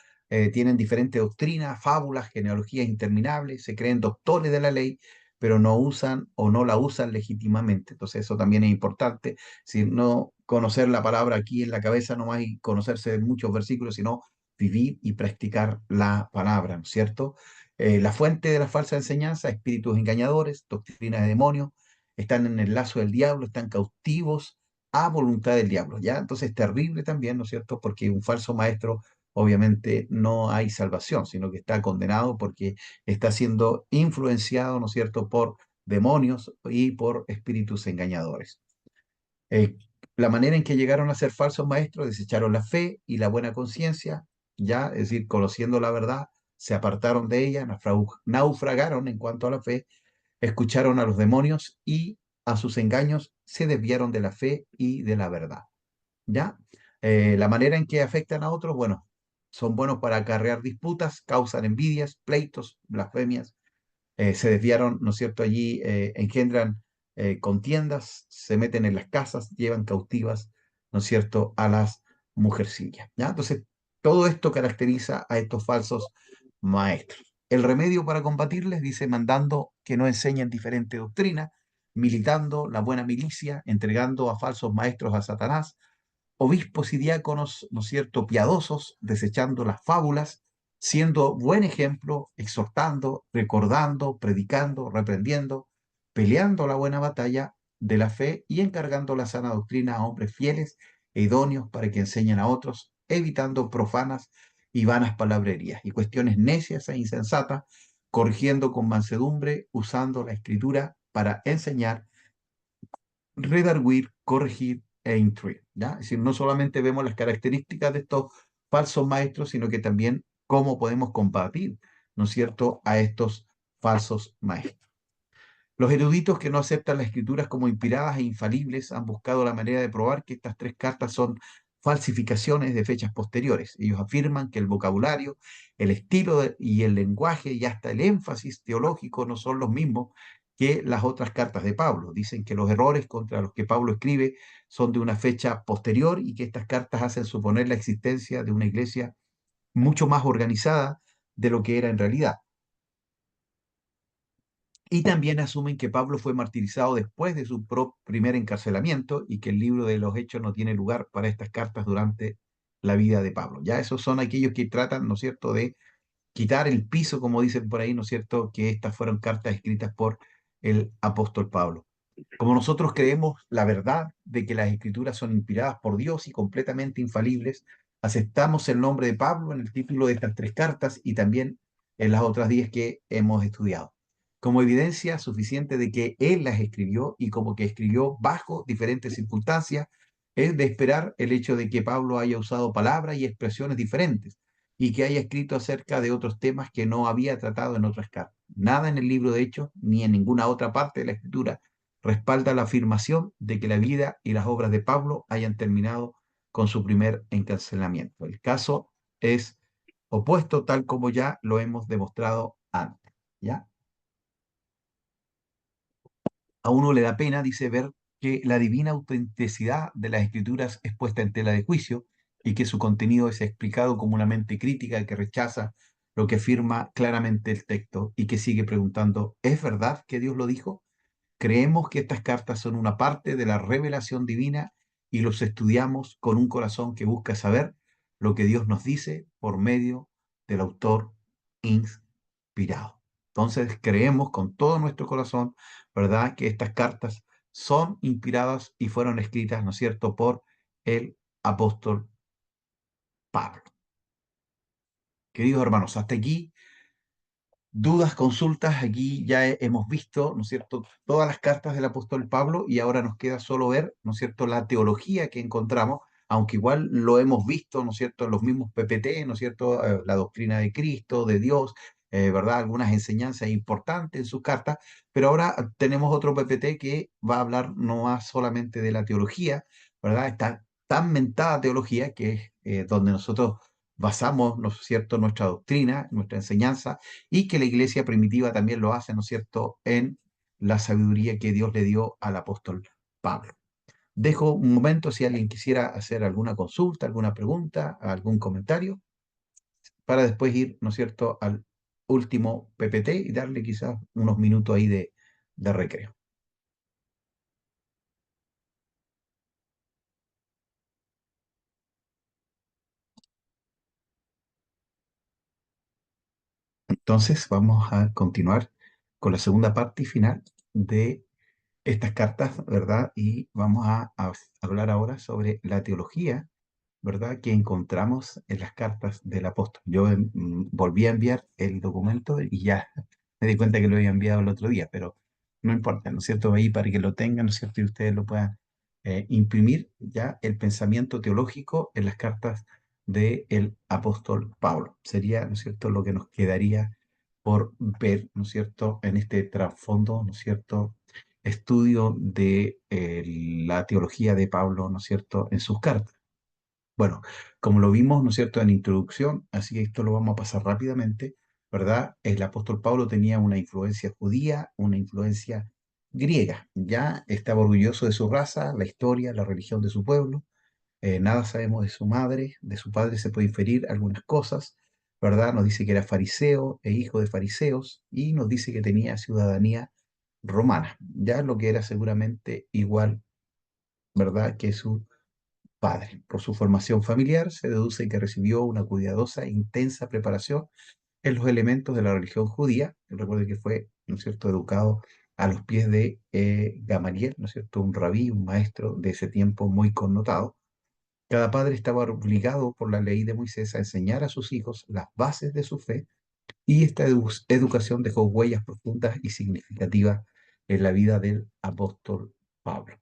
tienen diferentes doctrinas, fábulas, genealogías interminables, se creen doctores de la ley, pero no usan o no la usan legítimamente. Entonces eso también es importante, si no conocer la palabra aquí en la cabeza nomás y conocerse de muchos versículos, sino vivir y practicar la palabra, ¿no es cierto? La fuente de la falsa enseñanza, espíritus engañadores, doctrinas de demonios, están en el lazo del diablo, están cautivos a voluntad del diablo, ¿ya? Entonces, terrible también, ¿no es cierto? Porque un falso maestro, obviamente, no hay salvación, sino que está condenado porque está siendo influenciado, ¿no es cierto?, por demonios y por espíritus engañadores. Eh, la manera en que llegaron a ser falsos maestros, desecharon la fe y la buena conciencia, ya, es decir, conociendo la verdad, se apartaron de ella, naufragaron en cuanto a la fe, escucharon a los demonios y a sus engaños se desviaron de la fe y de la verdad. ¿Ya? La manera en que afectan a otros, bueno, son buenos para acarrear disputas, causan envidias, pleitos, blasfemias, se desviaron, ¿no es cierto? Allí engendran contiendas, se meten en las casas, llevan cautivas, ¿no es cierto?, a las mujercillas, ¿ya? Entonces, todo esto caracteriza a estos falsos maestros. El remedio para combatirles, dice, mandando que no enseñen diferente doctrina, militando la buena milicia, entregando a falsos maestros a Satanás, obispos y diáconos, ¿no es cierto?, piadosos, desechando las fábulas, siendo buen ejemplo, exhortando, recordando, predicando, reprendiendo, peleando la buena batalla de la fe y encargando la sana doctrina a hombres fieles e idóneos para que enseñen a otros, evitando profanas y vanas palabrerías y cuestiones necias e insensatas, corrigiendo con mansedumbre, usando la escritura para enseñar, redarguir, corregir e instruir, ¿ya? Es decir, no solamente vemos las características de estos falsos maestros, sino que también cómo podemos combatir, ¿no es cierto?, a estos falsos maestros. Los eruditos que no aceptan las escrituras como inspiradas e infalibles han buscado la manera de probar que estas tres cartas son falsificaciones de fechas posteriores. Ellos afirman que el vocabulario, el estilo y el lenguaje y hasta el énfasis teológico no son los mismos que las otras cartas de Pablo. Dicen que los errores contra los que Pablo escribe son de una fecha posterior y que estas cartas hacen suponer la existencia de una iglesia mucho más organizada de lo que era en realidad. Y también asumen que Pablo fue martirizado después de su primer encarcelamiento y que el libro de los Hechos no tiene lugar para estas cartas durante la vida de Pablo. Ya esos son aquellos que tratan, ¿no es cierto?, de quitar el piso, como dicen por ahí, ¿no es cierto?, que estas fueron cartas escritas por el apóstol Pablo. Como nosotros creemos la verdad de que las escrituras son inspiradas por Dios y completamente infalibles, aceptamos el nombre de Pablo en el título de estas tres cartas y también en las otras 10 que hemos estudiado, como evidencia suficiente de que él las escribió y como que escribió bajo diferentes circunstancias, es de esperar el hecho de que Pablo haya usado palabras y expresiones diferentes y que haya escrito acerca de otros temas que no había tratado en otras cartas. Nada en el libro de Hechos ni en ninguna otra parte de la escritura respalda la afirmación de que la vida y las obras de Pablo hayan terminado con su primer encarcelamiento. El caso es opuesto tal como ya lo hemos demostrado antes, ¿ya? A uno le da pena, dice, ver que la divina autenticidad de las escrituras es puesta en tela de juicio y que su contenido es explicado como una mente crítica que rechaza lo que afirma claramente el texto y que sigue preguntando, ¿es verdad que Dios lo dijo? Creemos que estas cartas son una parte de la revelación divina y los estudiamos con un corazón que busca saber lo que Dios nos dice por medio del autor inspirado. Entonces creemos con todo nuestro corazón, ¿verdad?, que estas cartas son inspiradas y fueron escritas, ¿no es cierto?, por el apóstol Pablo. Queridos hermanos, hasta aquí dudas, consultas, aquí ya hemos visto, ¿no es cierto?, todas las cartas del apóstol Pablo y ahora nos queda solo ver, ¿no es cierto?, la teología que encontramos, aunque igual lo hemos visto, ¿no es cierto?, en los mismos PPT, ¿no es cierto?, la doctrina de Cristo, de Dios, ¿verdad?, algunas enseñanzas importantes en sus cartas, pero ahora tenemos otro PPT que va a hablar no más solamente de la teología, ¿verdad?, esta tan mentada teología que es donde nosotros basamos, ¿no es cierto?, nuestra doctrina, nuestra enseñanza, y que la iglesia primitiva también lo hace, ¿no es cierto?, en la sabiduría que Dios le dio al apóstol Pablo. Dejo un momento si alguien quisiera hacer alguna consulta, alguna pregunta, algún comentario, para después ir, ¿no es cierto?, al último PPT y darle quizás unos minutos ahí de recreo. Entonces, vamos a continuar con la segunda parte y final de estas cartas, ¿verdad? Y vamos a hablar ahora sobre la teología, ¿verdad?, que encontramos en las cartas del apóstol. Yo volví a enviar el documento y ya me di cuenta que lo había enviado el otro día, pero no importa, ¿no es cierto? Ahí para que lo tengan, ¿no es cierto? Y ustedes lo puedan imprimir ya el pensamiento teológico en las cartas del apóstol Pablo. Sería, ¿no es cierto?, lo que nos quedaría por ver, ¿no es cierto?, en este trasfondo, ¿no es cierto?, estudio de la teología de Pablo, ¿no es cierto?, en sus cartas. Bueno, como lo vimos, ¿no es cierto?, en introducción, así que esto lo vamos a pasar rápidamente, ¿verdad? El apóstol Pablo tenía una influencia judía, una influencia griega, ya estaba orgulloso de su raza, la historia, la religión de su pueblo, nada sabemos de su madre, de su padre se puede inferir algunas cosas, ¿verdad? Nos dice que era fariseo e hijo de fariseos y nos dice que tenía ciudadanía romana, ya lo que era seguramente igual, ¿verdad?, que su padre. Por su formación familiar se deduce que recibió una cuidadosa e intensa preparación en los elementos de la religión judía. Recuerde que fue, ¿no es cierto?, educado a los pies de Gamaliel, ¿no es cierto?, un rabí, un maestro de ese tiempo muy connotado. Cada padre estaba obligado por la ley de Moisés a enseñar a sus hijos las bases de su fe y esta educación dejó huellas profundas y significativas en la vida del apóstol Pablo.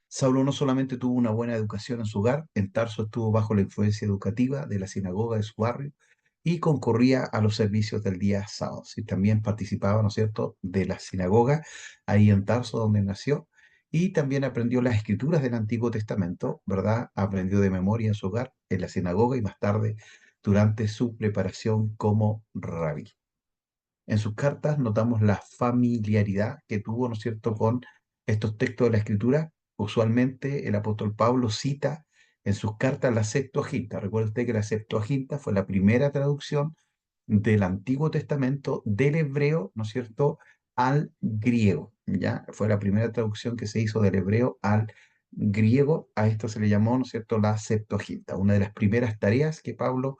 Saulo no solamente tuvo una buena educación en su hogar, en Tarso estuvo bajo la influencia educativa de la sinagoga de su barrio y concurría a los servicios del día sábado. Y también participaba, ¿no es cierto?, de la sinagoga ahí en Tarso, donde nació, y también aprendió las escrituras del Antiguo Testamento, ¿verdad? Aprendió de memoria en su hogar, en la sinagoga y más tarde durante su preparación como rabí. En sus cartas notamos la familiaridad que tuvo, ¿no es cierto?, con estos textos de la Escritura. Usualmente el apóstol Pablo cita en sus cartas la Septuaginta. Recuerde usted que la Septuaginta fue la primera traducción del Antiguo Testamento del hebreo, ¿no es cierto?, al griego, ¿ya? Fue la primera traducción que se hizo del hebreo al griego. A esto se le llamó, ¿no es cierto?, la Septuaginta. Una de las primeras tareas que Pablo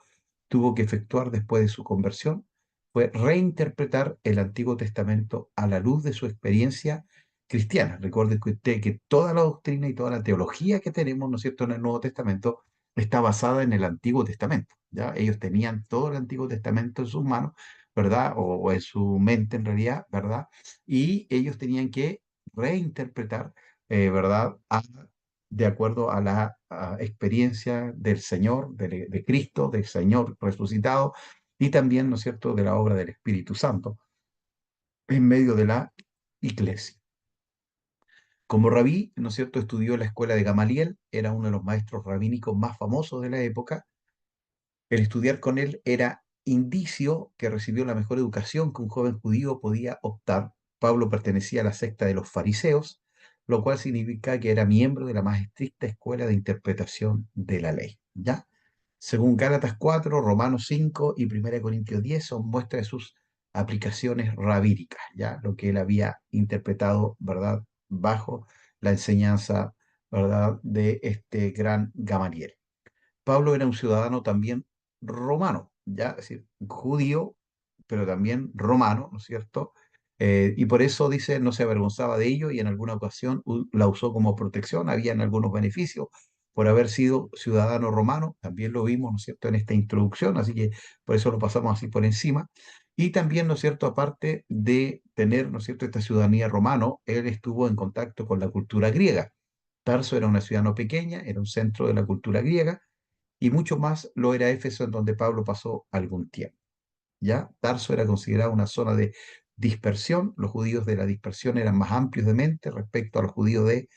tuvo que efectuar después de su conversión fue reinterpretar el Antiguo Testamento a la luz de su experiencia cristiana. Recuerde que usted que toda la doctrina y toda la teología que tenemos, ¿no es cierto?, en el Nuevo Testamento está basada en el Antiguo Testamento, ¿ya? Ellos tenían todo el Antiguo Testamento en sus manos, ¿verdad? O en su mente en realidad, ¿verdad? Y ellos tenían que reinterpretar, ¿verdad?, de acuerdo a la experiencia del Señor, de Cristo, del Señor resucitado, y también, ¿no es cierto?, de la obra del Espíritu Santo en medio de la iglesia. Como rabí, ¿no es cierto?, estudió en la escuela de Gamaliel, era uno de los maestros rabínicos más famosos de la época. El estudiar con él era indicio que recibió la mejor educación que un joven judío podía optar. Pablo pertenecía a la secta de los fariseos, lo cual significa que era miembro de la más estricta escuela de interpretación de la ley. ¿Ya? Según Gálatas 4, Romanos 5 y 1 Corintios 10 son muestras de sus aplicaciones rabíricas, ¿ya? Lo que él había interpretado, ¿verdad?, bajo la enseñanza, ¿verdad?, de este gran Gamaliel. Pablo era un ciudadano también romano, ya, es decir, judío, pero también romano, ¿no es cierto? Y por eso dice, no se avergonzaba de ello y en alguna ocasión la usó como protección, habían algunos beneficios por haber sido ciudadano romano, también lo vimos, ¿no es cierto?, en esta introducción, así que por eso lo pasamos así por encima. Y también, ¿no es cierto?, aparte de tener, ¿no es cierto?, esta ciudadanía romano, él estuvo en contacto con la cultura griega. Tarso era una ciudad no pequeña, era un centro de la cultura griega, y mucho más lo era Éfeso, en donde Pablo pasó algún tiempo. ¿Ya? Tarso era considerada una zona de dispersión. Los judíos de la dispersión eran más amplios de mente respecto a los judíos de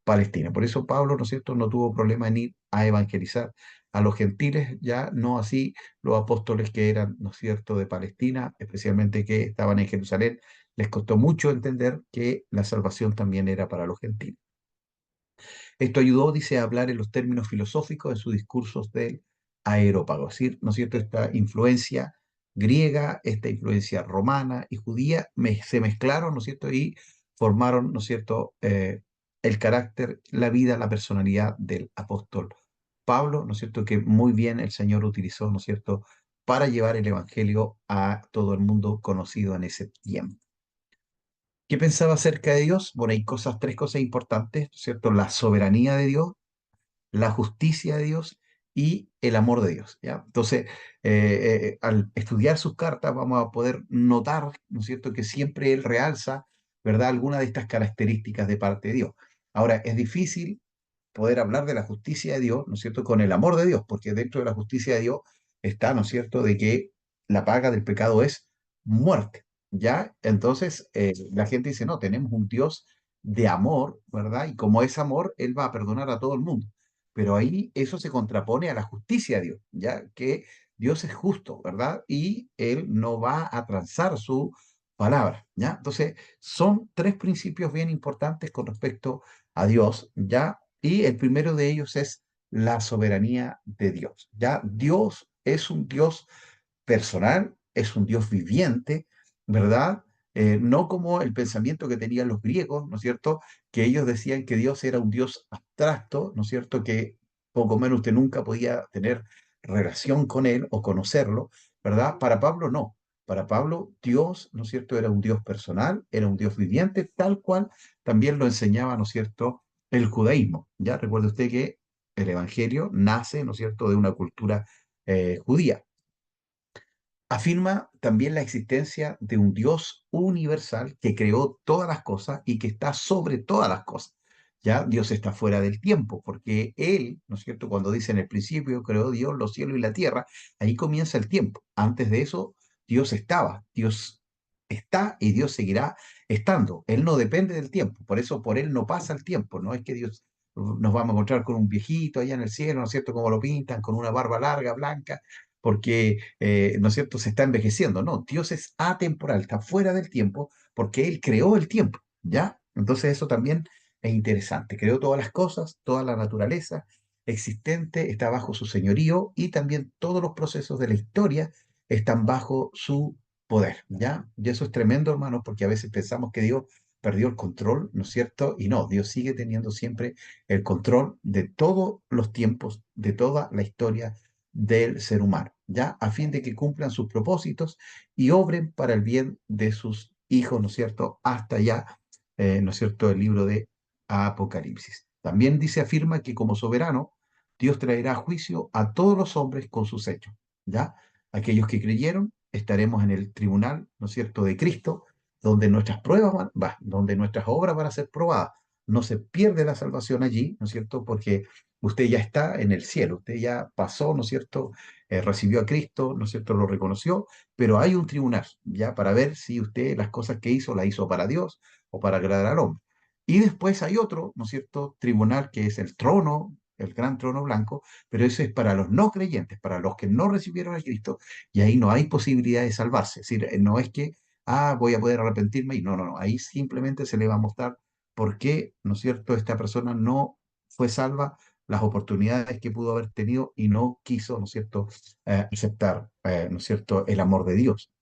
Palestina. Por eso Pablo, ¿no es cierto?, no tuvo problema en ir a evangelizar a los gentiles, ya no así los apóstoles que eran, ¿no es cierto?, de Palestina, especialmente que estaban en Jerusalén, les costó mucho entender que la salvación también era para los gentiles. Esto ayudó, dice, a hablar en los términos filosóficos en sus discursos del aerópago, es decir, ¿no es cierto?, esta influencia griega, esta influencia romana y judía se mezclaron, ¿no es cierto?, y formaron, ¿no es cierto?, el carácter, la vida, la personalidad del apóstol Pablo, ¿no es cierto?, que muy bien el Señor utilizó, ¿no es cierto?, para llevar el Evangelio a todo el mundo conocido en ese tiempo. ¿Qué pensaba acerca de Dios? Bueno, hay tres cosas importantes, ¿cierto? La soberanía de Dios, la justicia de Dios y el amor de Dios, ¿ya? Entonces, al estudiar sus cartas vamos a poder notar, ¿no es cierto?, que siempre él realza, ¿verdad?, alguna de estas características de parte de Dios. Ahora, es difícil poder hablar de la justicia de Dios, ¿no es cierto?, con el amor de Dios, porque dentro de la justicia de Dios está, ¿no es cierto?, de que la paga del pecado es muerte, ¿ya? Entonces, la gente dice, no, tenemos un Dios de amor, ¿verdad? Y como es amor, Él va a perdonar a todo el mundo. Pero ahí eso se contrapone a la justicia de Dios, ¿ya? Que Dios es justo, ¿verdad? Y Él no va a transar su palabra, ¿ya? Entonces, son tres principios bien importantes con respecto a Dios, ¿ya? Y el primero de ellos es la soberanía de Dios. Ya Dios es un Dios personal, es un Dios viviente, ¿verdad? No como el pensamiento que tenían los griegos, ¿no es cierto? Que ellos decían que Dios era un Dios abstracto, ¿no es cierto? Que poco menos usted nunca podía tener relación con él o conocerlo, ¿verdad? Para Pablo no. Para Pablo, Dios, ¿no es cierto?, era un Dios personal, era un Dios viviente, tal cual también lo enseñaba, ¿no es cierto?, el judaísmo. Ya recuerde usted que el Evangelio nace, ¿no es cierto?, de una cultura judía. Afirma también la existencia de un Dios universal que creó todas las cosas y que está sobre todas las cosas. Ya Dios está fuera del tiempo, porque Él, ¿no es cierto?, cuando dice en el principio creó Dios los cielos y la tierra, ahí comienza el tiempo. Antes de eso, Dios estaba, Dios está y Dios seguirá estando. Él no depende del tiempo, por eso por Él no pasa el tiempo. No es que Dios nos vamos a encontrar con un viejito allá en el cielo, ¿no es cierto?, como lo pintan, con una barba larga, blanca, porque, ¿no es cierto?, se está envejeciendo. No, Dios es atemporal, está fuera del tiempo, porque Él creó el tiempo, ¿ya? Entonces eso también es interesante. Creó todas las cosas, toda la naturaleza existente está bajo su señorío y también todos los procesos de la historia están bajo su poder, ¿ya? Y eso es tremendo, hermanos, porque a veces pensamos que Dios perdió el control, ¿no es cierto? Y no, Dios sigue teniendo siempre el control de todos los tiempos, de toda la historia del ser humano, ¿ya? A fin de que cumplan sus propósitos y obren para el bien de sus hijos, ¿no es cierto? Hasta ya, ¿no es cierto?, el libro de Apocalipsis. También dice, afirma que como soberano, Dios traerá juicio a todos los hombres con sus hechos, ¿ya? Aquellos que creyeron, estaremos en el tribunal, ¿no es cierto?, de Cristo, donde nuestras pruebas donde nuestras obras van a ser probadas. No se pierde la salvación allí, ¿no es cierto?, porque usted ya está en el cielo, usted ya pasó, ¿no es cierto?, recibió a Cristo, ¿no es cierto?, lo reconoció, pero hay un tribunal, ya, para ver si usted las cosas que hizo las hizo para Dios o para agradar al hombre. Y después hay otro, ¿no es cierto?, tribunal que es el trono, el gran trono blanco, pero ese es para los no creyentes, para los que no recibieron a Cristo, y ahí no hay posibilidad de salvarse. Es decir, no es que, voy a poder arrepentirme, y no, no, no, ahí simplemente se le va a mostrar por qué, ¿no es cierto?, esta persona no fue salva, las oportunidades que pudo haber tenido y no quiso, ¿no es cierto?, aceptar, ¿no es cierto?, el amor de Dios.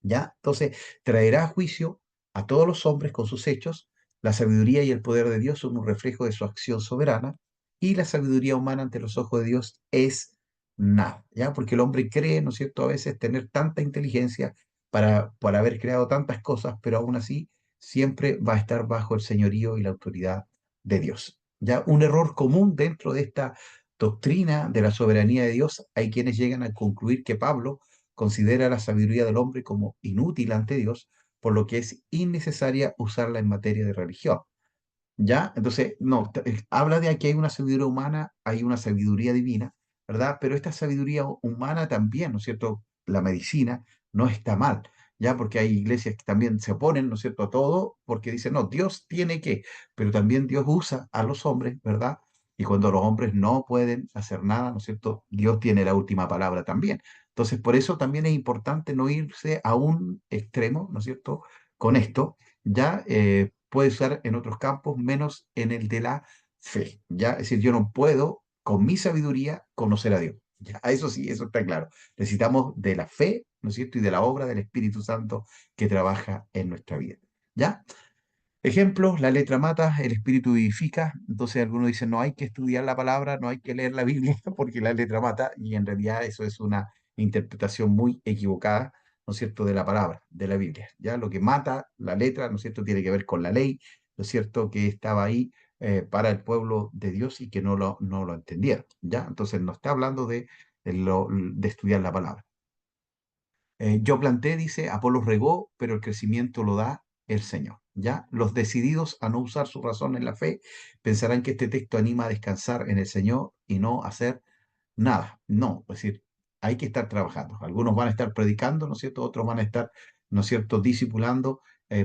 ¿Ya? Entonces, traerá a juicio a todos los hombres con sus hechos. La sabiduría y el poder de Dios son un reflejo de su acción soberana y la sabiduría humana ante los ojos de Dios es nada, ¿ya? Porque el hombre cree, ¿no es cierto?, a veces tener tanta inteligencia para haber creado tantas cosas, pero aún así siempre va a estar bajo el señorío y la autoridad de Dios. ¿Ya? Un error común dentro de esta doctrina de la soberanía de Dios, hay quienes llegan a concluir que Pablo considera la sabiduría del hombre como inútil ante Dios, por lo que es innecesaria usarla en materia de religión. ¿Ya? Entonces, no, habla de que hay una sabiduría humana, hay una sabiduría divina, ¿verdad? Pero esta sabiduría humana también, ¿no es cierto? La medicina no está mal, ya porque hay iglesias que también se oponen, ¿no es cierto?, a todo, porque dicen, no, Dios tiene que, pero también Dios usa a los hombres, ¿verdad? Y cuando los hombres no pueden hacer nada, ¿no es cierto?, Dios tiene la última palabra también. Entonces, por eso también es importante no irse a un extremo, ¿no es cierto?, con esto, ya puede usar en otros campos, menos en el de la fe, ¿ya? Es decir, yo no puedo, con mi sabiduría, conocer a Dios. Ya, eso sí, eso está claro. Necesitamos de la fe, ¿no es cierto? Y de la obra del Espíritu Santo que trabaja en nuestra vida. ¿Ya? Ejemplos, la letra mata, el espíritu vivifica. Entonces algunos dicen, no hay que estudiar la palabra, no hay que leer la Biblia porque la letra mata. Y en realidad eso es una interpretación muy equivocada, ¿no es cierto?, de la palabra, de la Biblia. Ya lo que mata la letra, ¿no es cierto?, tiene que ver con la ley, ¿no es cierto?, que estaba ahí para el pueblo de Dios y que no lo entendieron. ¿Ya? Entonces no está hablando de estudiar la palabra. Yo planté, dice, Apolo regó, pero el crecimiento lo da el Señor. ¿Ya? Los decididos a no usar su razón en la fe pensarán que este texto anima a descansar en el Señor y no hacer nada. No, es decir, hay que estar trabajando. Algunos van a estar predicando, ¿no es cierto? Otros van a estar, ¿no es cierto?, discipulando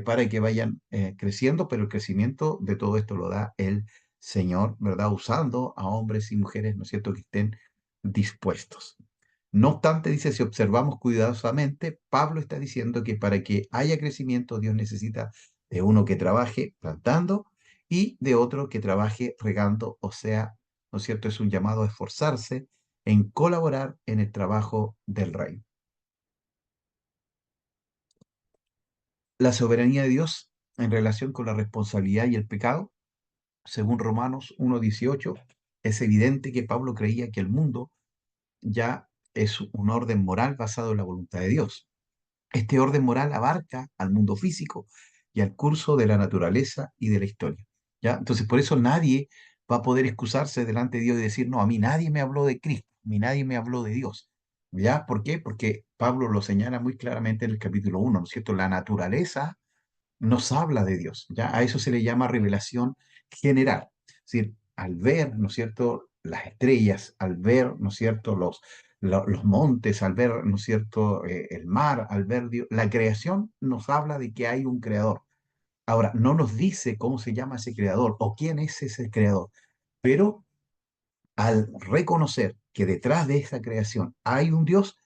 para que vayan creciendo, pero el crecimiento de todo esto lo da el Señor, ¿verdad? Usando a hombres y mujeres, ¿no es cierto?, que estén dispuestos. No obstante, dice, si observamos cuidadosamente, Pablo está diciendo que para que haya crecimiento, Dios necesita de uno que trabaje plantando y de otro que trabaje regando, o sea, ¿no es cierto? Es un llamado a esforzarse en colaborar en el trabajo del reino. La soberanía de Dios en relación con la responsabilidad y el pecado, según Romanos 1:18, es evidente que Pablo creía que el mundo ya es un orden moral basado en la voluntad de Dios. Este orden moral abarca al mundo físico y al curso de la naturaleza y de la historia. ¿Ya? Entonces, por eso nadie va a poder excusarse delante de Dios y decir, no, a mí nadie me habló de Cristo, a mí nadie me habló de Dios. ¿Ya? ¿Por qué? Porque Pablo lo señala muy claramente en el capítulo 1, ¿no es cierto? La naturaleza nos habla de Dios, ¿ya? A eso se le llama revelación general. Es decir, al ver, ¿no es cierto?, las estrellas, al ver, ¿no es cierto?, los montes, al ver, ¿no es cierto?, el mar, al ver Dios, la creación nos habla de que hay un creador. Ahora, no nos dice cómo se llama ese creador o quién es ese creador, pero al reconocer que detrás de esa creación hay un Dios,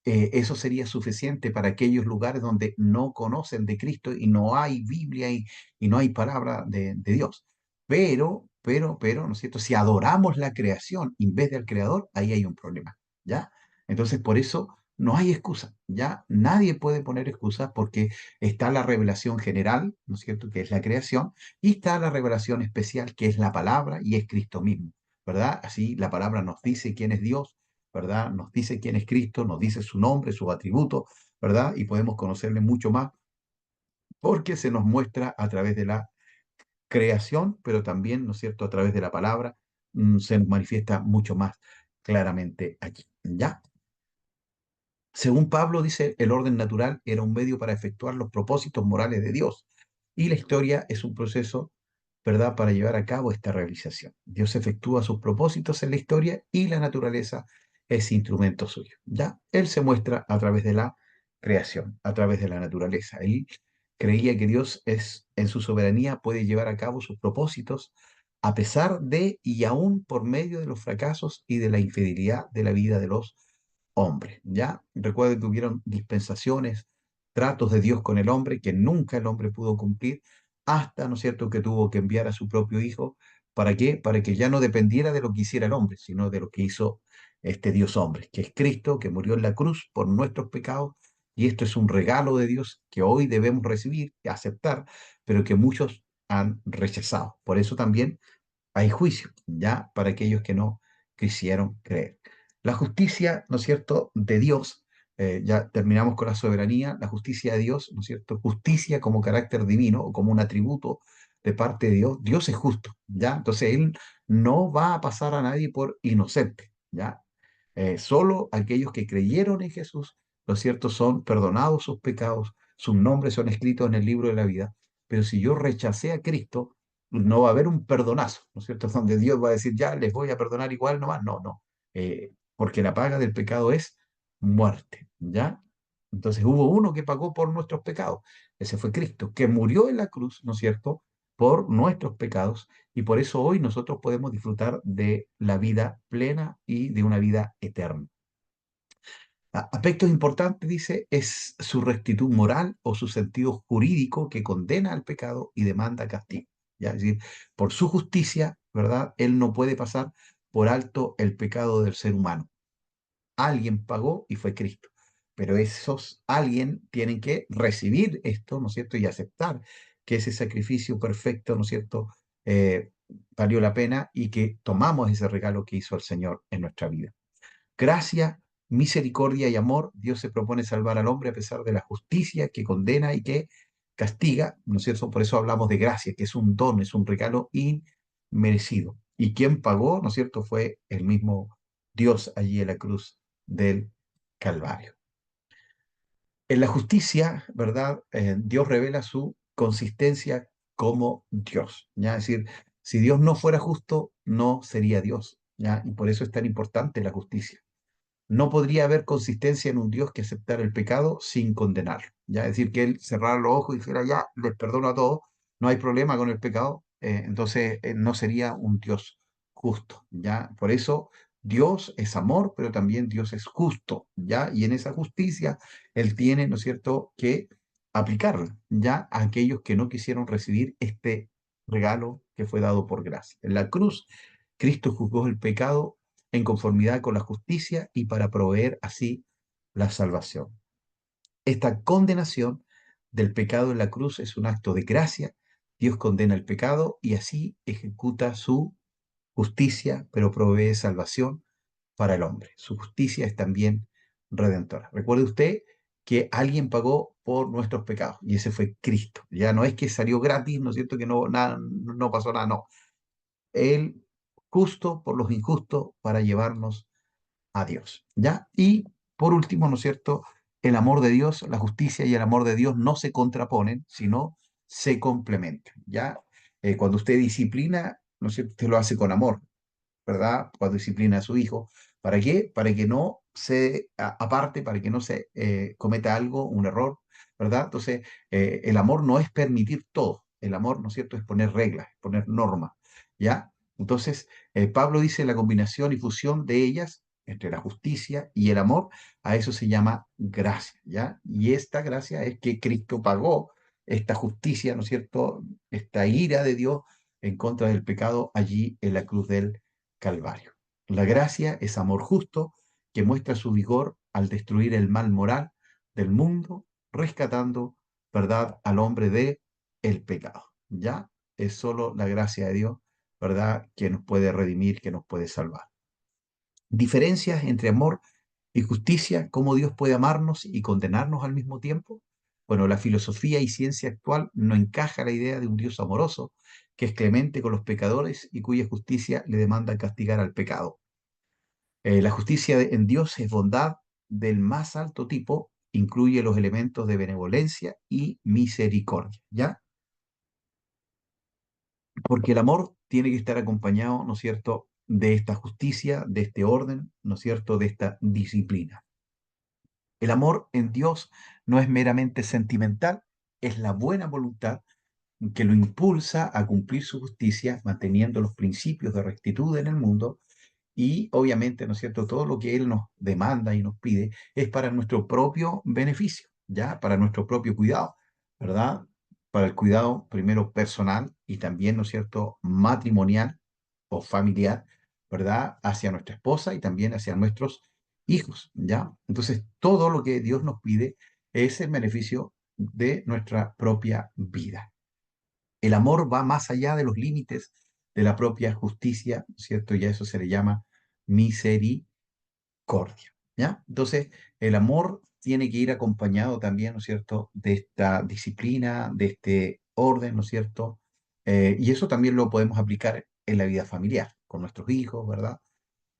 eso sería suficiente para aquellos lugares donde no conocen de Cristo y no hay Biblia y no hay palabra de Dios. Pero, ¿no es cierto? Si adoramos la creación en vez del creador, ahí hay un problema, ¿ya? Entonces, por eso no hay excusa, ¿ya? Nadie puede poner excusas porque está la revelación general, ¿no es cierto?, que es la creación, y está la revelación especial, que es la palabra y es Cristo mismo, ¿verdad? Así la palabra nos dice quién es Dios, ¿verdad? Nos dice quién es Cristo, nos dice su nombre, sus atributos, ¿verdad? Y podemos conocerle mucho más porque se nos muestra a través de la creación, pero también, ¿no es cierto?, a través de la palabra, se nos manifiesta mucho más claramente aquí, ¿ya? Según Pablo, dice, el orden natural era un medio para efectuar los propósitos morales de Dios y la historia es un proceso, ¿verdad?, para llevar a cabo esta realización. Dios efectúa sus propósitos en la historia y la naturaleza es instrumento suyo. ¿Ya? Él se muestra a través de la creación, a través de la naturaleza. Él creía que Dios es, en su soberanía puede llevar a cabo sus propósitos a pesar de y aún por medio de los fracasos y de la infidelidad de la vida de los hombres. ¿Ya? Recuerden que hubieron dispensaciones, tratos de Dios con el hombre que nunca el hombre pudo cumplir hasta, ¿no es cierto?, que tuvo que enviar a su propio hijo. ¿Para qué? Para que ya no dependiera de lo que hiciera el hombre, sino de lo que hizo este Dios hombre, que es Cristo, que murió en la cruz por nuestros pecados. Y esto es un regalo de Dios que hoy debemos recibir y aceptar, pero que muchos han rechazado. Por eso también hay juicio, ya para aquellos que no quisieron creer. La justicia, ¿no es cierto?, de Dios, ya terminamos con la soberanía, la justicia de Dios, ¿no es cierto? Justicia como carácter divino o como un atributo de parte de Dios. Dios es justo, ¿ya? Entonces Él no va a pasar a nadie por inocente, ¿ya? Solo aquellos que creyeron en Jesús, ¿no es cierto?, son perdonados sus pecados, sus nombres son escritos en el libro de la vida. Pero si yo rechacé a Cristo, no va a haber un perdonazo, ¿no es cierto? Donde Dios va a decir, ya les voy a perdonar igual nomás. No, no. Porque la paga del pecado es muerte, ¿ya? Entonces hubo uno que pagó por nuestros pecados. Ese fue Cristo, que murió en la cruz, ¿no es cierto?, por nuestros pecados. Y por eso hoy nosotros podemos disfrutar de la vida plena y de una vida eterna. Aspectos importantes, dice, es su rectitud moral o su sentido jurídico que condena al pecado y demanda castigo. ¿Ya? Es decir, por su justicia, ¿verdad? Él no puede pasar por alto el pecado del ser humano. Alguien pagó y fue Cristo. Pero esos alguien tienen que recibir esto, ¿no es cierto? Y aceptar que ese sacrificio perfecto, ¿no es cierto? Eh, Valió la pena y que tomamos ese regalo que hizo el Señor en nuestra vida. Gracia, misericordia y amor, Dios se propone salvar al hombre a pesar de la justicia que condena y que castiga, ¿no es cierto? Por eso hablamos de gracia, que es un don, es un regalo inmerecido. Y quien pagó, ¿no es cierto?, fue el mismo Dios allí en la cruz del Calvario. En la justicia, ¿verdad? Dios revela su consistencia como Dios, ¿ya? Es decir, si Dios no fuera justo, no sería Dios, ¿ya? Y por eso es tan importante la justicia. No podría haber consistencia en un Dios que aceptara el pecado sin condenarlo. Ya, es decir, que él cerrara los ojos y dijera, ya, les perdono a todos, no hay problema con el pecado, entonces no sería un Dios justo. Ya, por eso Dios es amor, pero también Dios es justo. Ya, y en esa justicia él tiene, ¿no es cierto?, que aplicarla ya a aquellos que no quisieron recibir este regalo que fue dado por gracia. En la cruz, Cristo juzgó el pecado en conformidad con la justicia y para proveer así la salvación. Esta condenación del pecado en la cruz es un acto de gracia. Dios condena el pecado y así ejecuta su justicia, pero provee salvación para el hombre. Su justicia es también redentora. Recuerde usted que alguien pagó por nuestros pecados y ese fue Cristo. Ya no es que salió gratis, ¿no es cierto? Que no, nada, no pasó nada, no. Él justo por los injustos para llevarnos a Dios, ¿ya? Y por último, ¿no es cierto? El amor de Dios, la justicia y el amor de Dios no se contraponen, sino se complementan, ¿ya? Cuando usted disciplina, ¿no es cierto? Usted lo hace con amor, ¿verdad? Cuando disciplina a su hijo. ¿Para qué? Para que no se aparte, para que no se cometa algo, un error, ¿verdad? Entonces, el amor no es permitir todo. El amor, ¿no es cierto?, es poner reglas, poner normas, ¿ya? Entonces, Pablo dice la combinación y fusión de ellas, entre la justicia y el amor, a eso se llama gracia, ¿ya? Y esta gracia es que Cristo pagó esta justicia, ¿no es cierto?, esta ira de Dios en contra del pecado allí en la cruz del Calvario. La gracia es amor justo que muestra su vigor al destruir el mal moral del mundo, rescatando, ¿verdad?, al hombre de el pecado. Ya es solo la gracia de Dios, ¿verdad?, que nos puede redimir, que nos puede salvar. Diferencias entre amor y justicia, cómo Dios puede amarnos y condenarnos al mismo tiempo. Bueno, la filosofía y ciencia actual no encaja la idea de un Dios amoroso que es clemente con los pecadores y cuya justicia le demanda castigar al pecado. La justicia en Dios es bondad del más alto tipo, incluye los elementos de benevolencia y misericordia, ¿ya? Porque el amor tiene que estar acompañado, ¿no es cierto?, de esta justicia, de este orden, ¿no es cierto?, de esta disciplina. El amor en Dios no es meramente sentimental, es la buena voluntad que lo impulsa a cumplir su justicia, manteniendo los principios de rectitud en el mundo y obviamente, ¿no es cierto?, todo lo que Él nos demanda y nos pide es para nuestro propio beneficio, ¿ya? Para nuestro propio cuidado, ¿verdad? Para el cuidado primero personal y también, ¿no es cierto?, matrimonial o familiar, ¿verdad? Hacia nuestra esposa y también hacia nuestros hijos, ¿ya? Entonces, todo lo que Dios nos pide es el beneficio de nuestra propia vida. El amor va más allá de los límites de la propia justicia, ¿cierto? Y a eso se le llama misericordia, ¿ya? Entonces, el amor tiene que ir acompañado también, ¿no es cierto?, de esta disciplina, de este orden, ¿no es cierto? Y eso también lo podemos aplicar en la vida familiar, con nuestros hijos, ¿verdad?